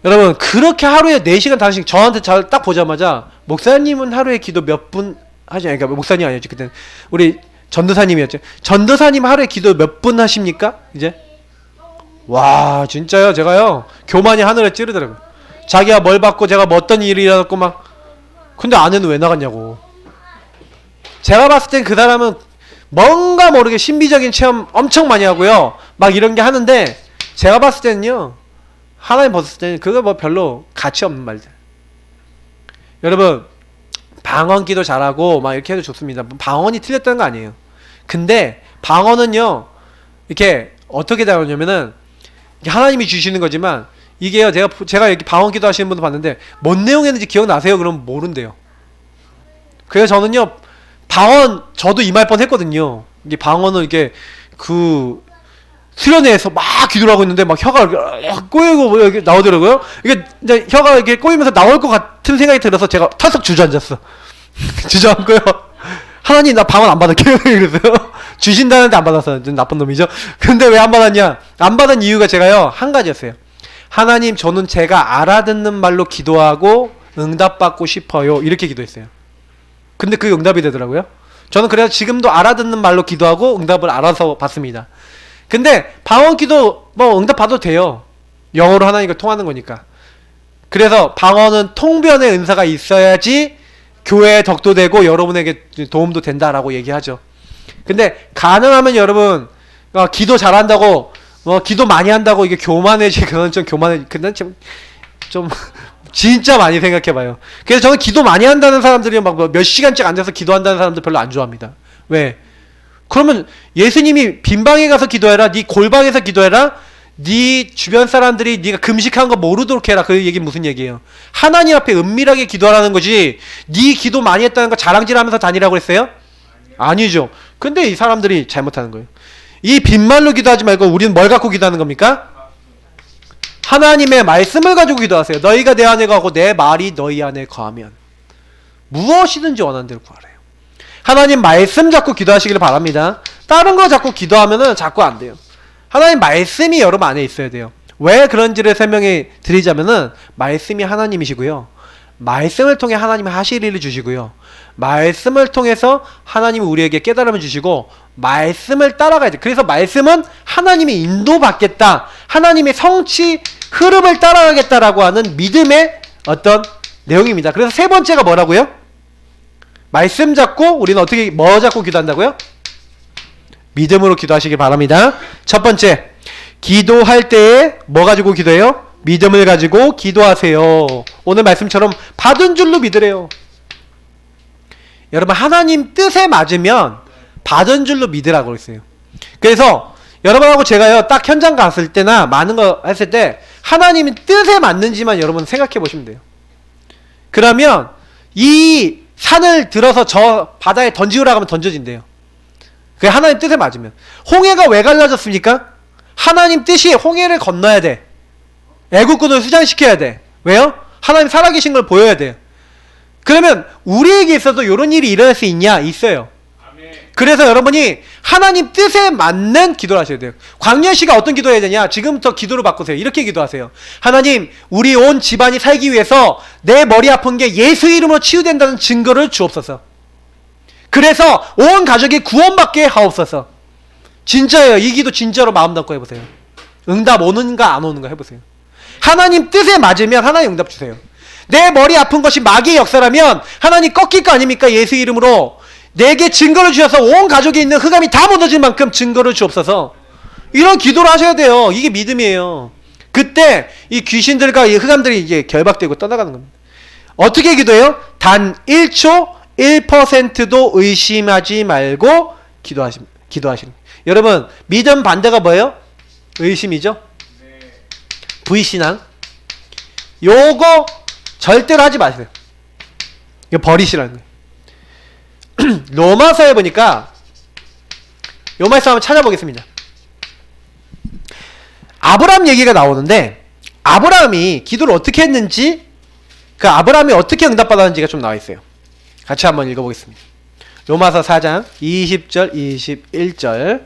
여러분 그렇게 하루에 4시간 5시간 저한테 잘 딱 보자마자, 목사님은 하루에 기도 몇 분 하시냐, 그러니까 목사님 아니었지 그때는 우리 전도사님이었죠. 전도사님 하루에 기도 몇 분 하십니까? 이제 와 진짜요. 제가요 교만이 하늘에 찌르더라고요. 자기가 뭘 받고 제가 뭐 어떤 일이 일어났고 막. 근데 아내는 왜 나갔냐고. 제가 봤을 땐 그 사람은 뭔가 모르게 신비적인 체험 엄청 많이 하고요 막 이런 게 하는데, 제가 봤을 때는요, 하나님 봤을 때는 그거 뭐 별로 가치 없는 말들. 여러분 방언 기도 잘하고 막 이렇게 해도 좋습니다. 방언이 틀렸다는 거 아니에요. 근데 방언은요 이렇게 어떻게 다루냐면은 하나님이 주시는 거지만 이게요, 제가 이렇게 방언기도 하시는 분도 봤는데 뭔 내용이었는지 기억나세요? 그럼 모른대요. 그래서 저는요, 방언 저도 임할 뻔했거든요. 이게 방언을 이렇게 그 수련회에서 막 기도를 하고 있는데 막 혀가 이렇게 꼬이고 뭐 이렇게 나오더라고요. 이게 이제 혀가 이렇게 꼬이면서 나올 것 같은 생각이 들어서 제가 털썩 주저앉았어. 주저앉고요. 하나님 나 방언 안 받을게요. 이랬어요. 주신다는데 안 받았어요. 나쁜 놈이죠. 근데 왜 안 받았냐? 안 받은 이유가 제가요, 한 가지였어요. 하나님, 저는 제가 알아듣는 말로 기도하고 응답받고 싶어요. 이렇게 기도했어요. 근데 그게 응답이 되더라고요. 저는 그래서 지금도 알아듣는 말로 기도하고 응답을 알아서 받습니다. 근데 방언 기도 뭐 응답 받아도 돼요. 영어로 하나님과 통하는 거니까. 그래서 방언은 통변의 은사가 있어야지 교회에 덕도 되고 여러분에게 도움도 된다라고 얘기하죠. 근데 가능하면 여러분, 기도 잘한다고 기도 많이 한다고 이게 교만해지, 그건 좀 교만해. 근데 좀 진짜 많이 생각해봐요. 그래서 저는 기도 많이 한다는 사람들이 막 몇 시간씩 앉아서 기도한다는 사람들 별로 안 좋아합니다. 왜? 그러면 예수님이 빈방에 가서 기도해라, 네 골방에서 기도해라, 네 주변 사람들이 네가 금식한 거 모르도록 해라. 그 얘기는 무슨 얘기예요? 하나님 앞에 은밀하게 기도하라는 거지, 네 기도 많이 했다는 거 자랑질하면서 다니라고 했어요? 아니죠. 근데 이 사람들이 잘못하는 거예요. 이 빈말로 기도하지 말고 우리는 뭘 갖고 기도하는 겁니까? 하나님의 말씀을 가지고 기도하세요. 너희가 내 안에 거하고 내 말이 너희 안에 거하면 무엇이든지 원하는 대로 구하래요. 하나님 말씀 잡고 기도하시기를 바랍니다. 다른 거 잡고 기도하면은 자꾸 안 돼요. 하나님 말씀이 여러분 안에 있어야 돼요. 왜 그런지를 설명해 드리자면은, 말씀이 하나님이시고요, 말씀을 통해 하나님이 하실 일을 주시고요, 말씀을 통해서 하나님이 우리에게 깨달음을 주시고 말씀을 따라가야 돼. 그래서 말씀은 하나님이 인도받겠다, 하나님의 성취 흐름을 따라가겠다라고 하는 믿음의 어떤 내용입니다. 그래서 세 번째가 뭐라고요? 말씀 잡고 우리는 어떻게, 뭐 잡고 기도한다고요? 믿음으로 기도하시길 바랍니다. 첫 번째, 기도할 때에 뭐 가지고 기도해요? 믿음을 가지고 기도하세요. 오늘 말씀처럼 받은 줄로 믿으래요. 여러분, 하나님 뜻에 맞으면 받은 줄로 믿으라고 했어요. 그래서 여러분하고 제가요, 딱 현장 갔을 때나 많은 거 했을 때 하나님이 뜻에 맞는지만 여러분 생각해 보시면 돼요. 그러면 이 산을 들어서 저 바다에 던지우라고 하면 던져진대요. 그게 하나님 뜻에 맞으면. 홍해가 왜 갈라졌습니까? 하나님 뜻이 홍해를 건너야 돼. 애국군을 수장시켜야 돼. 왜요? 하나님 살아계신 걸 보여야 돼요. 그러면 우리에게 있어도 이런 일이 일어날 수 있냐? 있어요. 그래서 여러분이 하나님 뜻에 맞는 기도를 하셔야 돼요. 광야씨가 어떤 기도 해야 되냐? 지금부터 기도를 바꾸세요. 이렇게 기도하세요. 하나님, 우리 온 집안이 살기 위해서 내 머리 아픈 게 예수 이름으로 치유된다는 증거를 주옵소서. 그래서 온 가족이 구원받게 하옵소서. 진짜예요. 이 기도 진짜로 마음 담고 해보세요. 응답 오는가 안 오는가 해보세요. 하나님 뜻에 맞으면 하나님 응답 주세요. 내 머리 아픈 것이 마귀의 역사라면 하나님 꺾일 거 아닙니까? 예수 이름으로 내게 증거를 주셔서 온 가족에 있는 흑암이 다 무너질 만큼 증거를 주옵소서. 이런 기도를 하셔야 돼요. 이게 믿음이에요. 그때 이 귀신들과 이 흑암들이 이제 결박되고 떠나가는 겁니다. 어떻게 기도해요? 단 1초 1%도 의심하지 말고 기도하시는. 여러분, 믿음 반대가 뭐예요? 의심이죠? 불신앙. 요거 절대로 하지 마세요. 이거 버리시라는 거예요. 로마서에 보니까 요 말씀 한번 찾아보겠습니다. 아브라함 얘기가 나오는데, 아브라함이 기도를 어떻게 했는지, 그 아브라함이 어떻게 응답받았는지가 좀 나와 있어요. 같이 한번 읽어보겠습니다. 로마서 4장 20절 21절.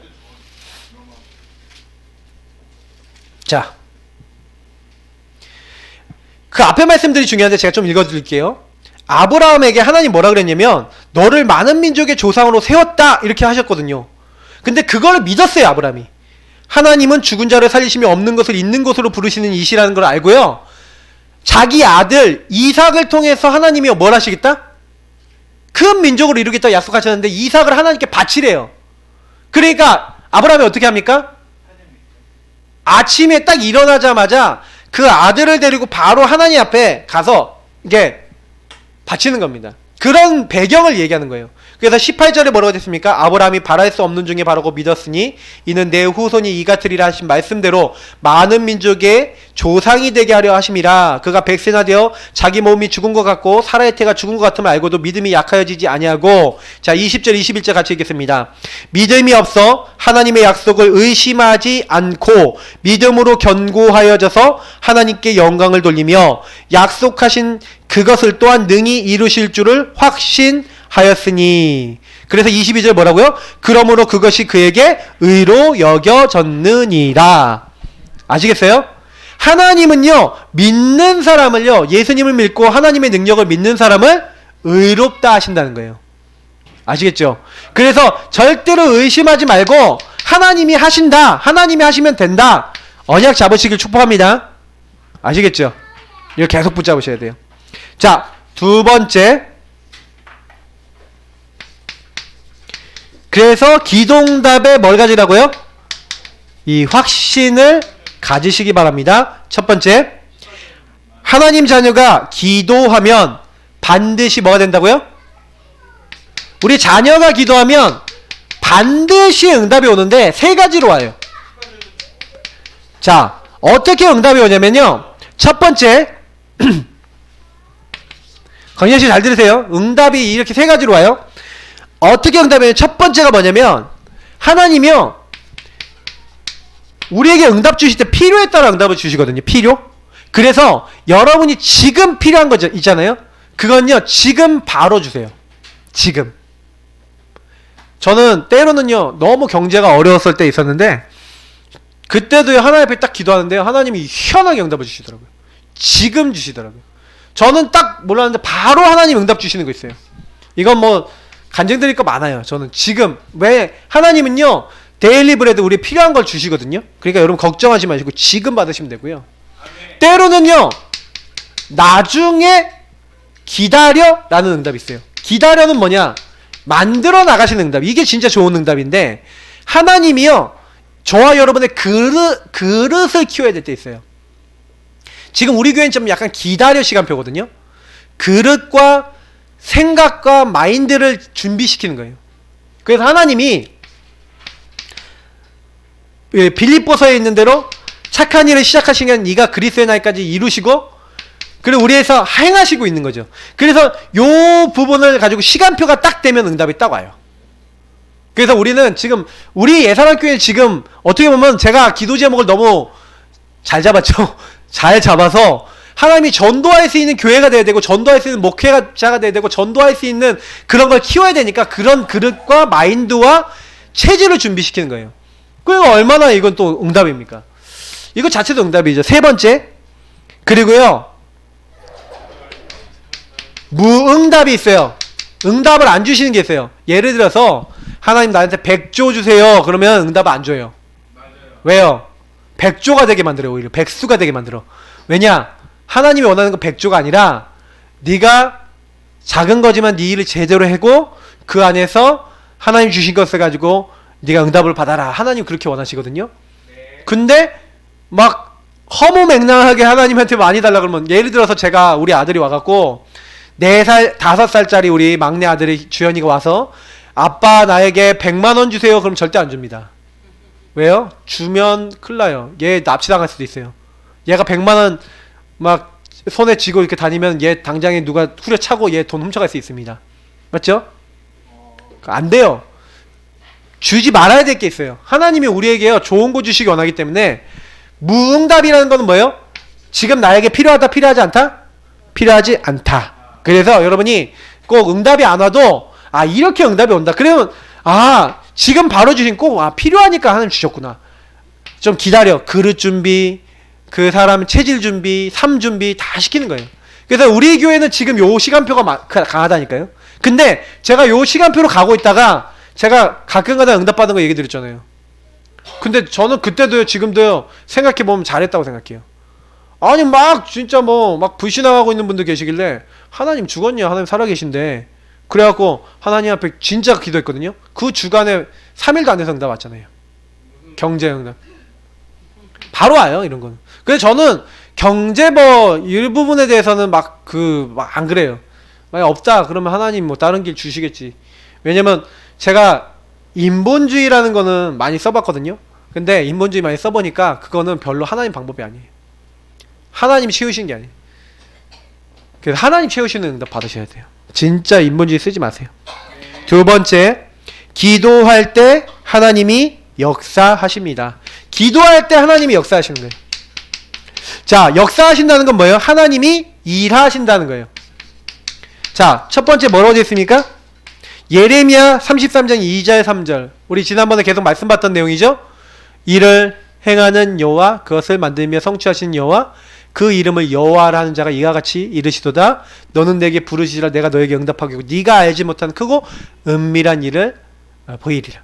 자, 그 앞에 말씀들이 중요한데 제가 좀 읽어드릴게요. 아브라함에게 하나님 뭐라 그랬냐면, 너를 많은 민족의 조상으로 세웠다 이렇게 하셨거든요. 근데 그걸 믿었어요. 아브라함이. 하나님은 죽은 자를 살리시며 없는 것을 있는 것으로 부르시는 이시라는 걸 알고요, 자기 아들 이삭을 통해서 하나님이 뭘 하시겠다? 큰 민족으로 이루겠다 약속하셨는데 이삭을 하나님께 바치래요. 그러니까 아브라함이 어떻게 합니까? 아침에 딱 일어나자마자 그 아들을 데리고 바로 하나님 앞에 가서 이게 바치는 겁니다. 그런 배경을 얘기하는 거예요. 그래서 18절에 뭐라고 됐습니까? 아브라함이 바랄 수 없는 중에 바라고 믿었으니 이는 내 후손이 이 같으리라 하신 말씀대로 많은 민족의 조상이 되게 하려 하심이라. 그가 백세나 되어 자기 몸이 죽은 것 같고 사라의 태가 죽은 것 같음을 알고도 믿음이 약하여지지 아니하고. 자, 20절 21절 같이 읽겠습니다. 믿음이 없어 하나님의 약속을 의심하지 않고 믿음으로 견고하여져서 하나님께 영광을 돌리며 약속하신 그것을 또한 능히 이루실 줄을 확신하였으니. 그래서 22절 뭐라고요? 그러므로 그것이 그에게 의로 여겨졌느니라. 아시겠어요? 하나님은요, 믿는 사람을요, 예수님을 믿고 하나님의 능력을 믿는 사람을 의롭다 하신다는 거예요. 아시겠죠? 그래서 절대로 의심하지 말고 하나님이 하신다, 하나님이 하시면 된다, 언약 잡으시길 축복합니다. 아시겠죠? 이거 계속 붙잡으셔야 돼요. 자, 두 번째. 그래서 기도응답에 뭘 가지라고요? 이 확신을 가지시기 바랍니다. 첫 번째, 하나님 자녀가 기도하면 반드시 뭐가 된다고요? 우리 자녀가 기도하면 반드시 응답이 오는데 세 가지로 와요. 자, 어떻게 응답이 오냐면요, 첫 번째, 강연씨 잘 들으세요. 응답이 이렇게 세 가지로 와요. 어떻게 응답이 오냐면 첫 번째가 뭐냐면, 하나님이요, 우리에게 응답 주실 때 필요에 따라 응답을 주시거든요. 필요. 그래서 여러분이 지금 필요한 거 있잖아요. 그건요, 지금 바로 주세요. 지금. 저는 때로는요, 너무 경제가 어려웠을 때 있었는데, 그때도 하나님 앞에 딱 기도하는데요, 하나님이 희한하게 응답을 주시더라고요. 지금 주시더라고요. 저는 딱 몰랐는데 바로 하나님 응답 주시는 거 있어요. 이건 뭐 간증드릴 거 많아요. 저는 지금. 왜? 하나님은요, 데일리 브레드 우리 필요한 걸 주시거든요. 그러니까 여러분 걱정하지 마시고 지금 받으시면 되고요. 때로는요, 나중에 기다려 라는 응답이 있어요. 기다려는 뭐냐? 만들어 나가시는 응답. 이게 진짜 좋은 응답인데, 하나님이요, 저와 여러분의 그릇을 키워야 될 때 있어요. 지금 우리 교회는 좀 약간 기다려 시간표거든요. 그릇과 생각과 마인드를 준비시키는 거예요. 그래서 하나님이 빌립보서에 있는 대로 착한 일을 시작하시면 네가 그리스도의 날까지 이루시고, 그리고 우리에서 행하시고 있는 거죠. 그래서 요 부분을 가지고 시간표가 딱 되면 응답이 딱 와요. 그래서 우리는 지금 우리 예사랑교회 지금 어떻게 보면 제가 기도 제목을 너무 잘 잡았죠. 잘 잡아서 하나님이 전도할 수 있는 교회가 돼야 되고, 전도할 수 있는 목회자가 돼야 되고, 전도할 수 있는 그런 걸 키워야 되니까 그런 그릇과 마인드와 체질을 준비시키는 거예요. 그리고 얼마나 이건 또 응답입니까? 이거 자체도 응답이죠. 세 번째, 그리고요, 무응답이 있어요. 응답을 안 주시는 게 있어요. 예를 들어서 하나님 나한테 100조 주세요. 그러면 응답을 안 줘요. 맞아요. 왜요? 100조가 되게 만들어요. 오히려 백수가 되게 만들어. 왜냐? 하나님이 원하는 건 100조가 아니라 네가 작은 거지만 네 일을 제대로 하고 그 안에서 하나님 주신 것을 가지고 네가 응답을 받아라. 하나님 그렇게 원하시거든요. 네. 근데 막 허무맹랑하게 하나님한테 많이 달라 그러면, 예를 들어서 제가, 우리 아들이 와갖고 4살, 5살짜리 우리 막내 아들이, 주연이가 와서 아빠 나에게 100만원 주세요. 그럼 절대 안 줍니다. 왜요? 주면 큰일 나요. 얘 납치당할 수도 있어요. 얘가 100만원 막 손에 쥐고 이렇게 다니면 얘 당장에 누가 후려차고 얘 돈 훔쳐갈 수 있습니다. 맞죠? 안 돼요. 주지 말아야 될 게 있어요. 하나님이 우리에게요, 좋은 거 주시기 원하기 때문에. 무응답이라는 거는 뭐예요? 지금 나에게 필요하다, 필요하지 않다? 필요하지 않다. 그래서 여러분이 꼭 응답이 안 와도, 아, 이렇게 응답이 온다. 그러면, 아, 지금 바로 주신 꼭, 아, 필요하니까 하나님 주셨구나. 좀 기다려. 그릇 준비, 그 사람 체질 준비, 삶 준비 다 시키는 거예요. 그래서 우리 교회는 지금 요 시간표가 강하다니까요. 근데 제가 요 시간표로 가고 있다가 제가 가끔가다 응답받은 거 얘기 드렸잖아요. 근데 저는 그때도요, 지금도요, 생각해보면 잘했다고 생각해요. 아니 막 진짜 뭐 막 불신앙하고 있는 분들 계시길래, 하나님 죽었냐, 하나님 살아계신데, 그래갖고 하나님 앞에 진짜 기도했거든요. 그 주간에 3일도 안 돼서 응답 왔잖아요. 경제 응답 바로 와요, 이런 거는. 그래서 저는 경제 뭐 일부분에 대해서는 막 안 그래요. 만약 없다 그러면 하나님 뭐 다른 길 주시겠지. 왜냐면 제가 인본주의라는 거는 많이 써봤거든요. 근데 인본주의 많이 써보니까 그거는 별로 하나님 방법이 아니에요. 하나님이 채우시는 게 아니에요. 그래서 하나님 채우시는 응답 받으셔야 돼요. 진짜 인본주의 쓰지 마세요. 두 번째, 기도할 때 하나님이 역사하십니다. 기도할 때 하나님이 역사하시는 거예요. 자, 역사하신다는 건 뭐예요? 하나님이 일하신다는 거예요. 자, 첫 번째 뭐라고 되어 있습니까? 예레미야 33장 2절 3절. 우리 지난번에 계속 말씀 받던 내용이죠? 이를 행하는 여호와, 그것을 만들며 성취하시는 여호와, 그 이름을 여호와라 하는 자가 이와 같이 이르시도다. 너는 내게 부르시리라. 내가 너에게 응답하겠고 네가 알지 못한 크고 은밀한 일을 보이리라.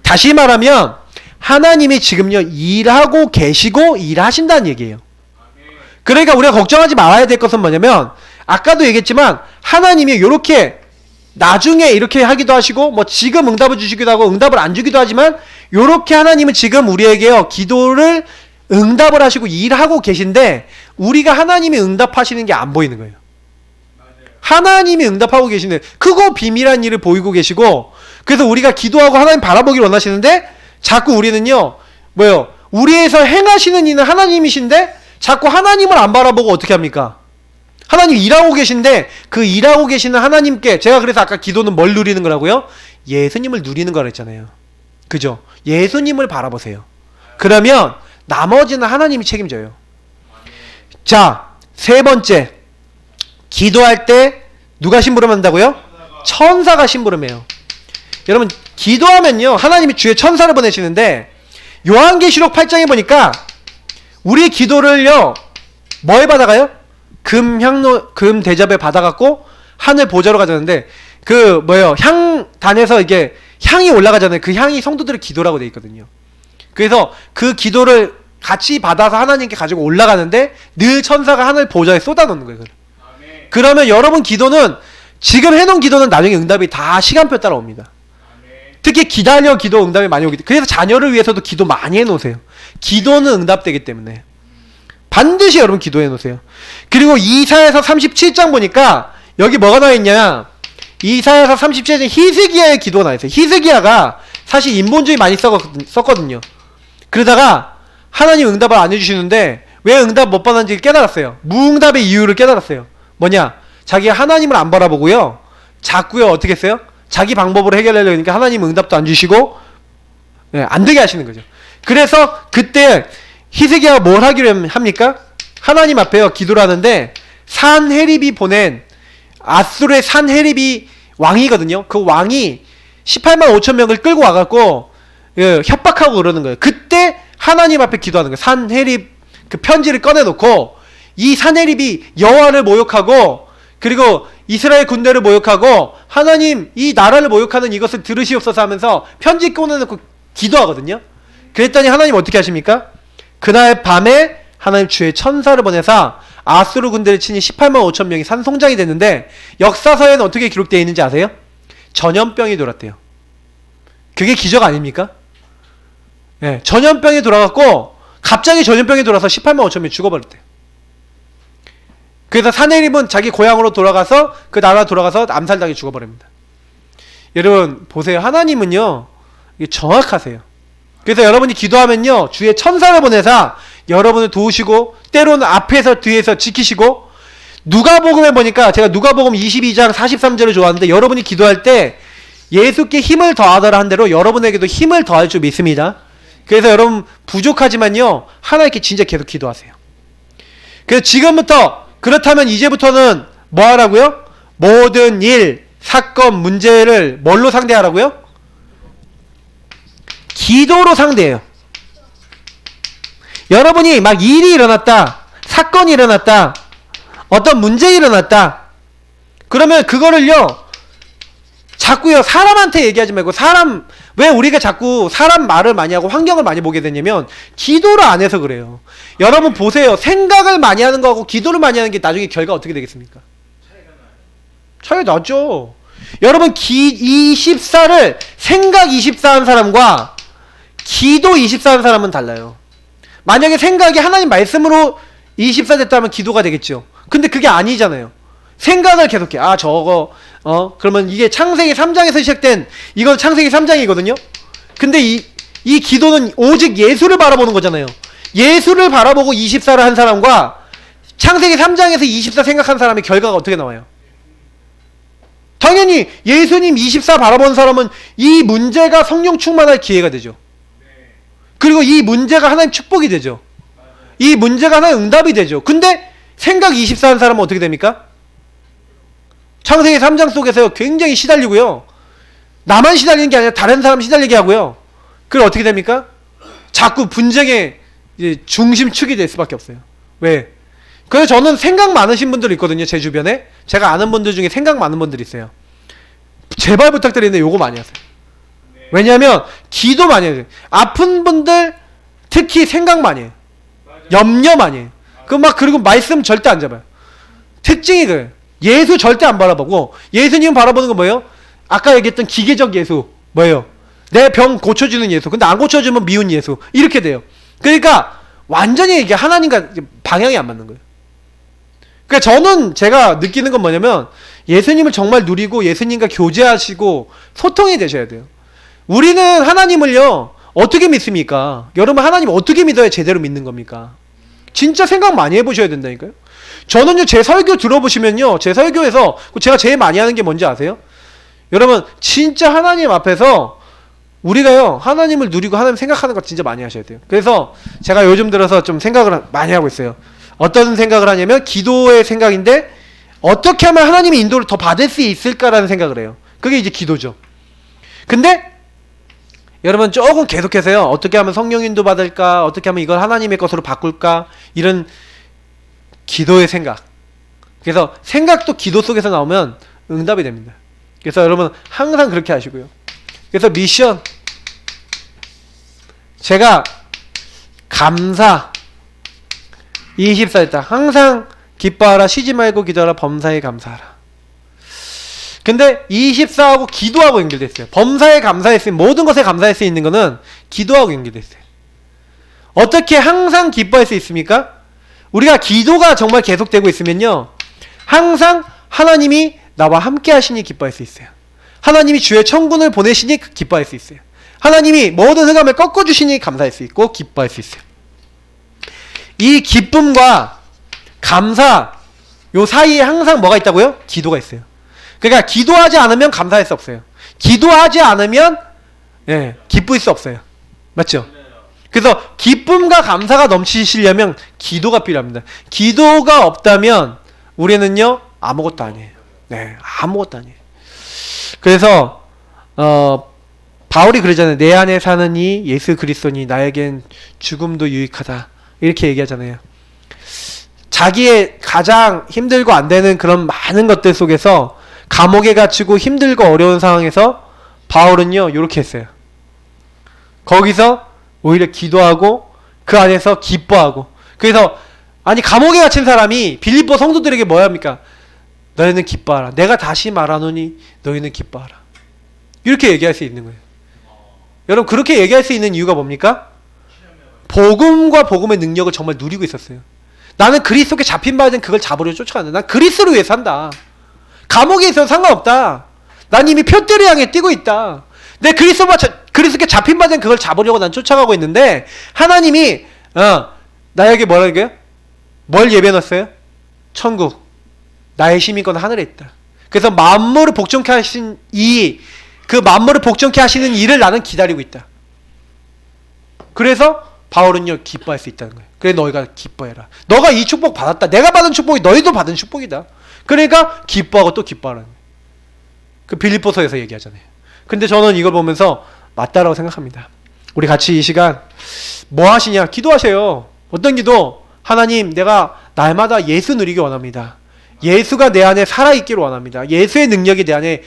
다시 말하면 하나님이 지금요 일하고 계시고 일하신다는 얘기예요. 그러니까 우리가 걱정하지 말아야 될 것은 뭐냐면, 아까도 얘기했지만 하나님이 이렇게 나중에 이렇게 하기도 하시고 뭐 지금 응답을 주시기도 하고 응답을 안 주기도 하지만, 이렇게 하나님은 지금 우리에게요 기도를 응답을 하시고 일하고 계신데, 우리가 하나님이 응답하시는 게 안 보이는 거예요. 하나님이 응답하고 계시는 크고 비밀한 일을 보이고 계시고, 그래서 우리가 기도하고 하나님 바라보기를 원하시는데, 자꾸 우리는요 뭐요, 우리에서 행하시는 이는 하나님이신데 자꾸 하나님을 안 바라보고 어떻게 합니까? 하나님 일하고 계신데 그 일하고 계시는 하나님께, 제가 그래서 아까 기도는 뭘 누리는 거라고요? 예수님을 누리는 거라 했잖아요. 그죠? 예수님을 바라보세요. 그러면 나머지는 하나님이 책임져요. 자, 세 번째, 기도할 때 누가 심부름한다고요? 천사가 심부름해요. 여러분, 기도하면요 하나님이 주의 천사를 보내시는데, 요한계시록 8장에 보니까 우리의 기도를요 뭐에 받아가요? 금 대접에 받아갖고 하늘 보좌로 가져가는데, 그 뭐예요, 향단에서 이게 향이 올라가잖아요. 그 향이 성도들의 기도라고 돼 있거든요. 그래서 그 기도를 같이 받아서 하나님께 가지고 올라가는데 늘 천사가 하늘 보좌에 쏟아놓는 거예요. 그러면 여러분 기도는, 지금 해놓은 기도는 나중에 응답이 다 시간표 따라 옵니다. 특히 기다려 기도 응답이 많이 오기 때문에. 그래서 자녀를 위해서도 기도 많이 해놓으세요. 기도는 응답되기 때문에 반드시 여러분 기도해 놓으세요. 그리고 이사야서 37장 보니까 여기 뭐가 나와있냐, 이사야서 37장 히스기야의 기도가 나와있어요. 히스기야가 사실 인본주의 많이 썼거든요. 그러다가 하나님 응답을 안 해주시는데 왜 응답 못 받았는지 깨달았어요. 무응답의 이유를 깨달았어요. 뭐냐, 자기가 하나님을 안 바라보고요 자꾸요 어떻게 했어요? 자기 방법으로 해결하려고 하니까 하나님 응답도 안 주시고 안 되게 하시는 거죠. 그래서 그때 히스기야가 뭘 하기로 합니까? 하나님 앞에요 기도를 하는데, 산헤립이 보낸, 아수르의 산헤립이 왕이거든요. 그 왕이 18만 5천 명을 끌고 와갖고 협박하고 그러는 거예요. 그때 하나님 앞에 기도하는 거예요. 산헤립 그 편지를 꺼내놓고, 이 산헤립이 여호와를 모욕하고 그리고 이스라엘 군대를 모욕하고 하나님 이 나라를 모욕하는 이것을 들으시옵소서 하면서 편지 꺼내놓고 기도하거든요. 그랬더니 하나님 어떻게 하십니까? 그날 밤에 하나님 주의 천사를 보내사 아수르 군대를 치니 18만 5천 명이 산송장이 됐는데, 역사서에는 어떻게 기록되어 있는지 아세요? 전염병이 돌았대요. 그게 기적 아닙니까? 네, 전염병이 돌아갔고 갑자기 전염병이 돌아서 18만 5천 명이 죽어버렸대요. 그래서 산헤립은 자기 고향으로 돌아가서 그 나라 돌아가서 암살당해 죽어버립니다. 여러분 보세요, 하나님은요 이게 정확하세요. 그래서 여러분이 기도하면요 주의 천사를 보내사 여러분을 도우시고 때로는 앞에서 뒤에서 지키시고, 누가복음에 보니까 제가 누가복음 22장 43절을 좋아하는데, 여러분이 기도할 때 예수께 힘을 더하더라 한 대로 여러분에게도 힘을 더할 줄 믿습니다. 그래서 여러분 부족하지만요 하나님께 진짜 계속 기도하세요. 그래서 지금부터, 그렇다면 이제부터는 뭐 하라고요? 모든 일, 사건, 문제를 뭘로 상대하라고요? 기도로 상대해요. 여러분이 막 일이 일어났다, 사건이 일어났다, 어떤 문제가 일어났다, 그러면 그거를요 자꾸요 사람한테 얘기하지 말고, 왜 우리가 자꾸 사람 말을 많이 하고 환경을 많이 보게 되냐면 기도를 안 해서 그래요. 여러분 보세요, 생각을 많이 하는 거하고 기도를 많이 하는 게 나중에 결과 어떻게 되겠습니까? 차이가 나죠. 여러분 생각 24 한 사람과 기도 24 한 사람은 달라요. 만약에 생각이 하나님 말씀으로 24 됐다면 기도가 되겠죠. 근데 그게 아니잖아요. 생각을 계속해. 아 저거 그러면 이게 창세기 3장에서 시작된, 이건 창세기 3장이거든요. 근데 이 기도는 오직 예수를 바라보는 거잖아요. 예수를 바라보고 24를 한 사람과 창세기 3장에서 24 생각한 사람의 결과가 어떻게 나와요? 당연히 예수님 24 바라본 사람은 이 문제가 성령 충만할 기회가 되죠. 그리고 이 문제가 하나님 축복이 되죠. 이 문제가 하나님 응답이 되죠. 근데 생각 24 한 사람은 어떻게 됩니까? 창세기 3장 속에서 굉장히 시달리고요. 나만 시달리는 게 아니라 다른 사람 시달리게 하고요. 그럼 어떻게 됩니까? 자꾸 분쟁의 중심축이 될 수밖에 없어요. 왜? 그래서 저는 생각 많으신 분들 있거든요. 제 주변에. 제가 아는 분들 중에 생각 많은 분들 있어요. 제발 부탁드리는데 요거 많이 하세요. 왜냐하면 기도 많이 해요. 아픈 분들 특히 생각 많이 해요. 염려 많이 해요. 그리고 말씀 절대 안 잡아요. 특징이 그래요. 예수 절대 안 바라보고, 예수님 바라보는 건 뭐예요? 아까 얘기했던 기계적 예수. 뭐예요? 내 병 고쳐주는 예수. 근데 안 고쳐주면 미운 예수. 이렇게 돼요. 그러니까 완전히 이게 하나님과 방향이 안 맞는 거예요. 그러니까 제가 느끼는 건 뭐냐면, 예수님을 정말 누리고 예수님과 교제하시고 소통이 되셔야 돼요. 우리는 하나님을요, 어떻게 믿습니까? 여러분, 하나님 어떻게 믿어야 제대로 믿는 겁니까? 진짜 생각 많이 해보셔야 된다니까요. 저는요, 제 설교 들어보시면요, 제 설교에서 제가 제일 많이 하는 게 뭔지 아세요? 여러분, 진짜 하나님 앞에서 우리가요, 하나님을 누리고 하나님 생각하는 거 진짜 많이 하셔야 돼요. 그래서 제가 요즘 들어서 좀 생각을 많이 하고 있어요. 어떤 생각을 하냐면, 기도의 생각인데, 어떻게 하면 하나님의 인도를 더 받을 수 있을까라는 생각을 해요. 그게 이제 기도죠. 근데 여러분, 조금 계속해서요, 어떻게 하면 성령 인도 받을까, 어떻게 하면 이걸 하나님의 것으로 바꿀까, 이런 기도의 생각. 그래서 생각도 기도 속에서 나오면 응답이 됩니다. 그래서 여러분, 항상 그렇게 하시고요. 그래서 미션, 제가 감사 24일다 항상 기뻐하라, 쉬지 말고 기도하라, 범사에 감사하라. 근데 24하고 기도하고 연결되어 있어요. 범사에 감사했으면, 모든 것에 감사할 수 있는 거는 기도하고 연결되어 있어요. 어떻게 항상 기뻐할 수 있습니까? 우리가 기도가 정말 계속되고 있으면요, 항상 하나님이 나와 함께 하시니 기뻐할 수 있어요. 하나님이 주의 천군을 보내시니 기뻐할 수 있어요. 하나님이 모든 흑암을 꺾어주시니 감사할 수 있고 기뻐할 수 있어요. 이 기쁨과 감사, 요 사이에 항상 뭐가 있다고요? 기도가 있어요. 그러니까 기도하지 않으면 감사할 수 없어요. 기도하지 않으면 기쁠 수 없어요. 맞죠? 그래서 기쁨과 감사가 넘치시려면 기도가 필요합니다. 기도가 없다면 우리는요, 아무것도 아니에요. 네, 아무것도 아니에요. 그래서 바울이 그러잖아요. 내 안에 사는 이 예수 그리스도니 나에겐 죽음도 유익하다. 이렇게 얘기하잖아요. 자기의 가장 힘들고 안 되는 그런 많은 것들 속에서, 감옥에 갇히고 힘들고 어려운 상황에서 바울은요, 이렇게 했어요. 거기서 오히려 기도하고 그 안에서 기뻐하고. 그래서 아니, 감옥에 갇힌 사람이 빌립보 성도들에게 뭐야 합니까? 너희는 기뻐하라. 내가 다시 말하노니 너희는 기뻐하라. 이렇게 얘기할 수 있는 거예요. 여러분, 그렇게 얘기할 수 있는 이유가 뭡니까? 복음과 복음의 능력을 정말 누리고 있었어요. 나는 그리스도께 잡힌 바는 그걸 잡으려 쫓아간다. 난 그리스도를 위해 산다. 감옥에 있어도 상관없다. 난 이미 표대를 향해 뛰고 있다. 내 그리스도께 잡힌 바는 그걸 잡으려고 난 쫓아가고 있는데, 하나님이 나에게 뭐라는 거예요? 뭘 예배해놨어요? 천국. 나의 힘이 건 하늘에 있다. 그래서 만물을 복종케 하신 그 만물을 복종케 하시는 일을 나는 기다리고 있다. 그래서 바울은요, 기뻐할 수 있다는 거예요. 그래, 너희가 기뻐해라. 너가 이 축복 받았다. 내가 받은 축복이 너희도 받은 축복이다. 그러니까 기뻐하고 또 기뻐하라는 거예요. 그 빌립보서에서 얘기하잖아요. 근데 저는 이걸 보면서 맞다라고 생각합니다. 우리 같이 이 시간 뭐 하시냐? 기도하세요. 어떤 기도? 하나님, 내가 날마다 예수 누리기 원합니다. 예수가 내 안에 살아있기를 원합니다. 예수의 능력이 내 안에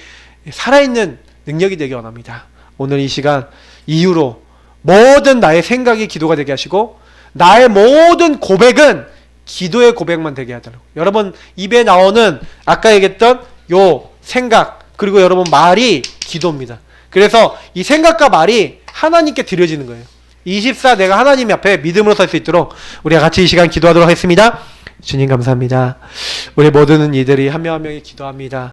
살아있는 능력이 되기 원합니다. 오늘 이 시간 이후로 모든 나의 생각이 기도가 되게 하시고, 나의 모든 고백은 기도의 고백만 되게 하더라고요. 여러분, 입에 나오는 아까 얘기했던 요 생각, 그리고 여러분 말이 기도입니다. 그래서 이 생각과 말이 하나님께 드려지는 거예요. 24 내가 하나님 앞에 믿음으로 설 수 있도록 우리가 같이 이 시간 기도하도록 하겠습니다. 주님 감사합니다. 우리 모든 이들이 한 명 한 명이 기도합니다.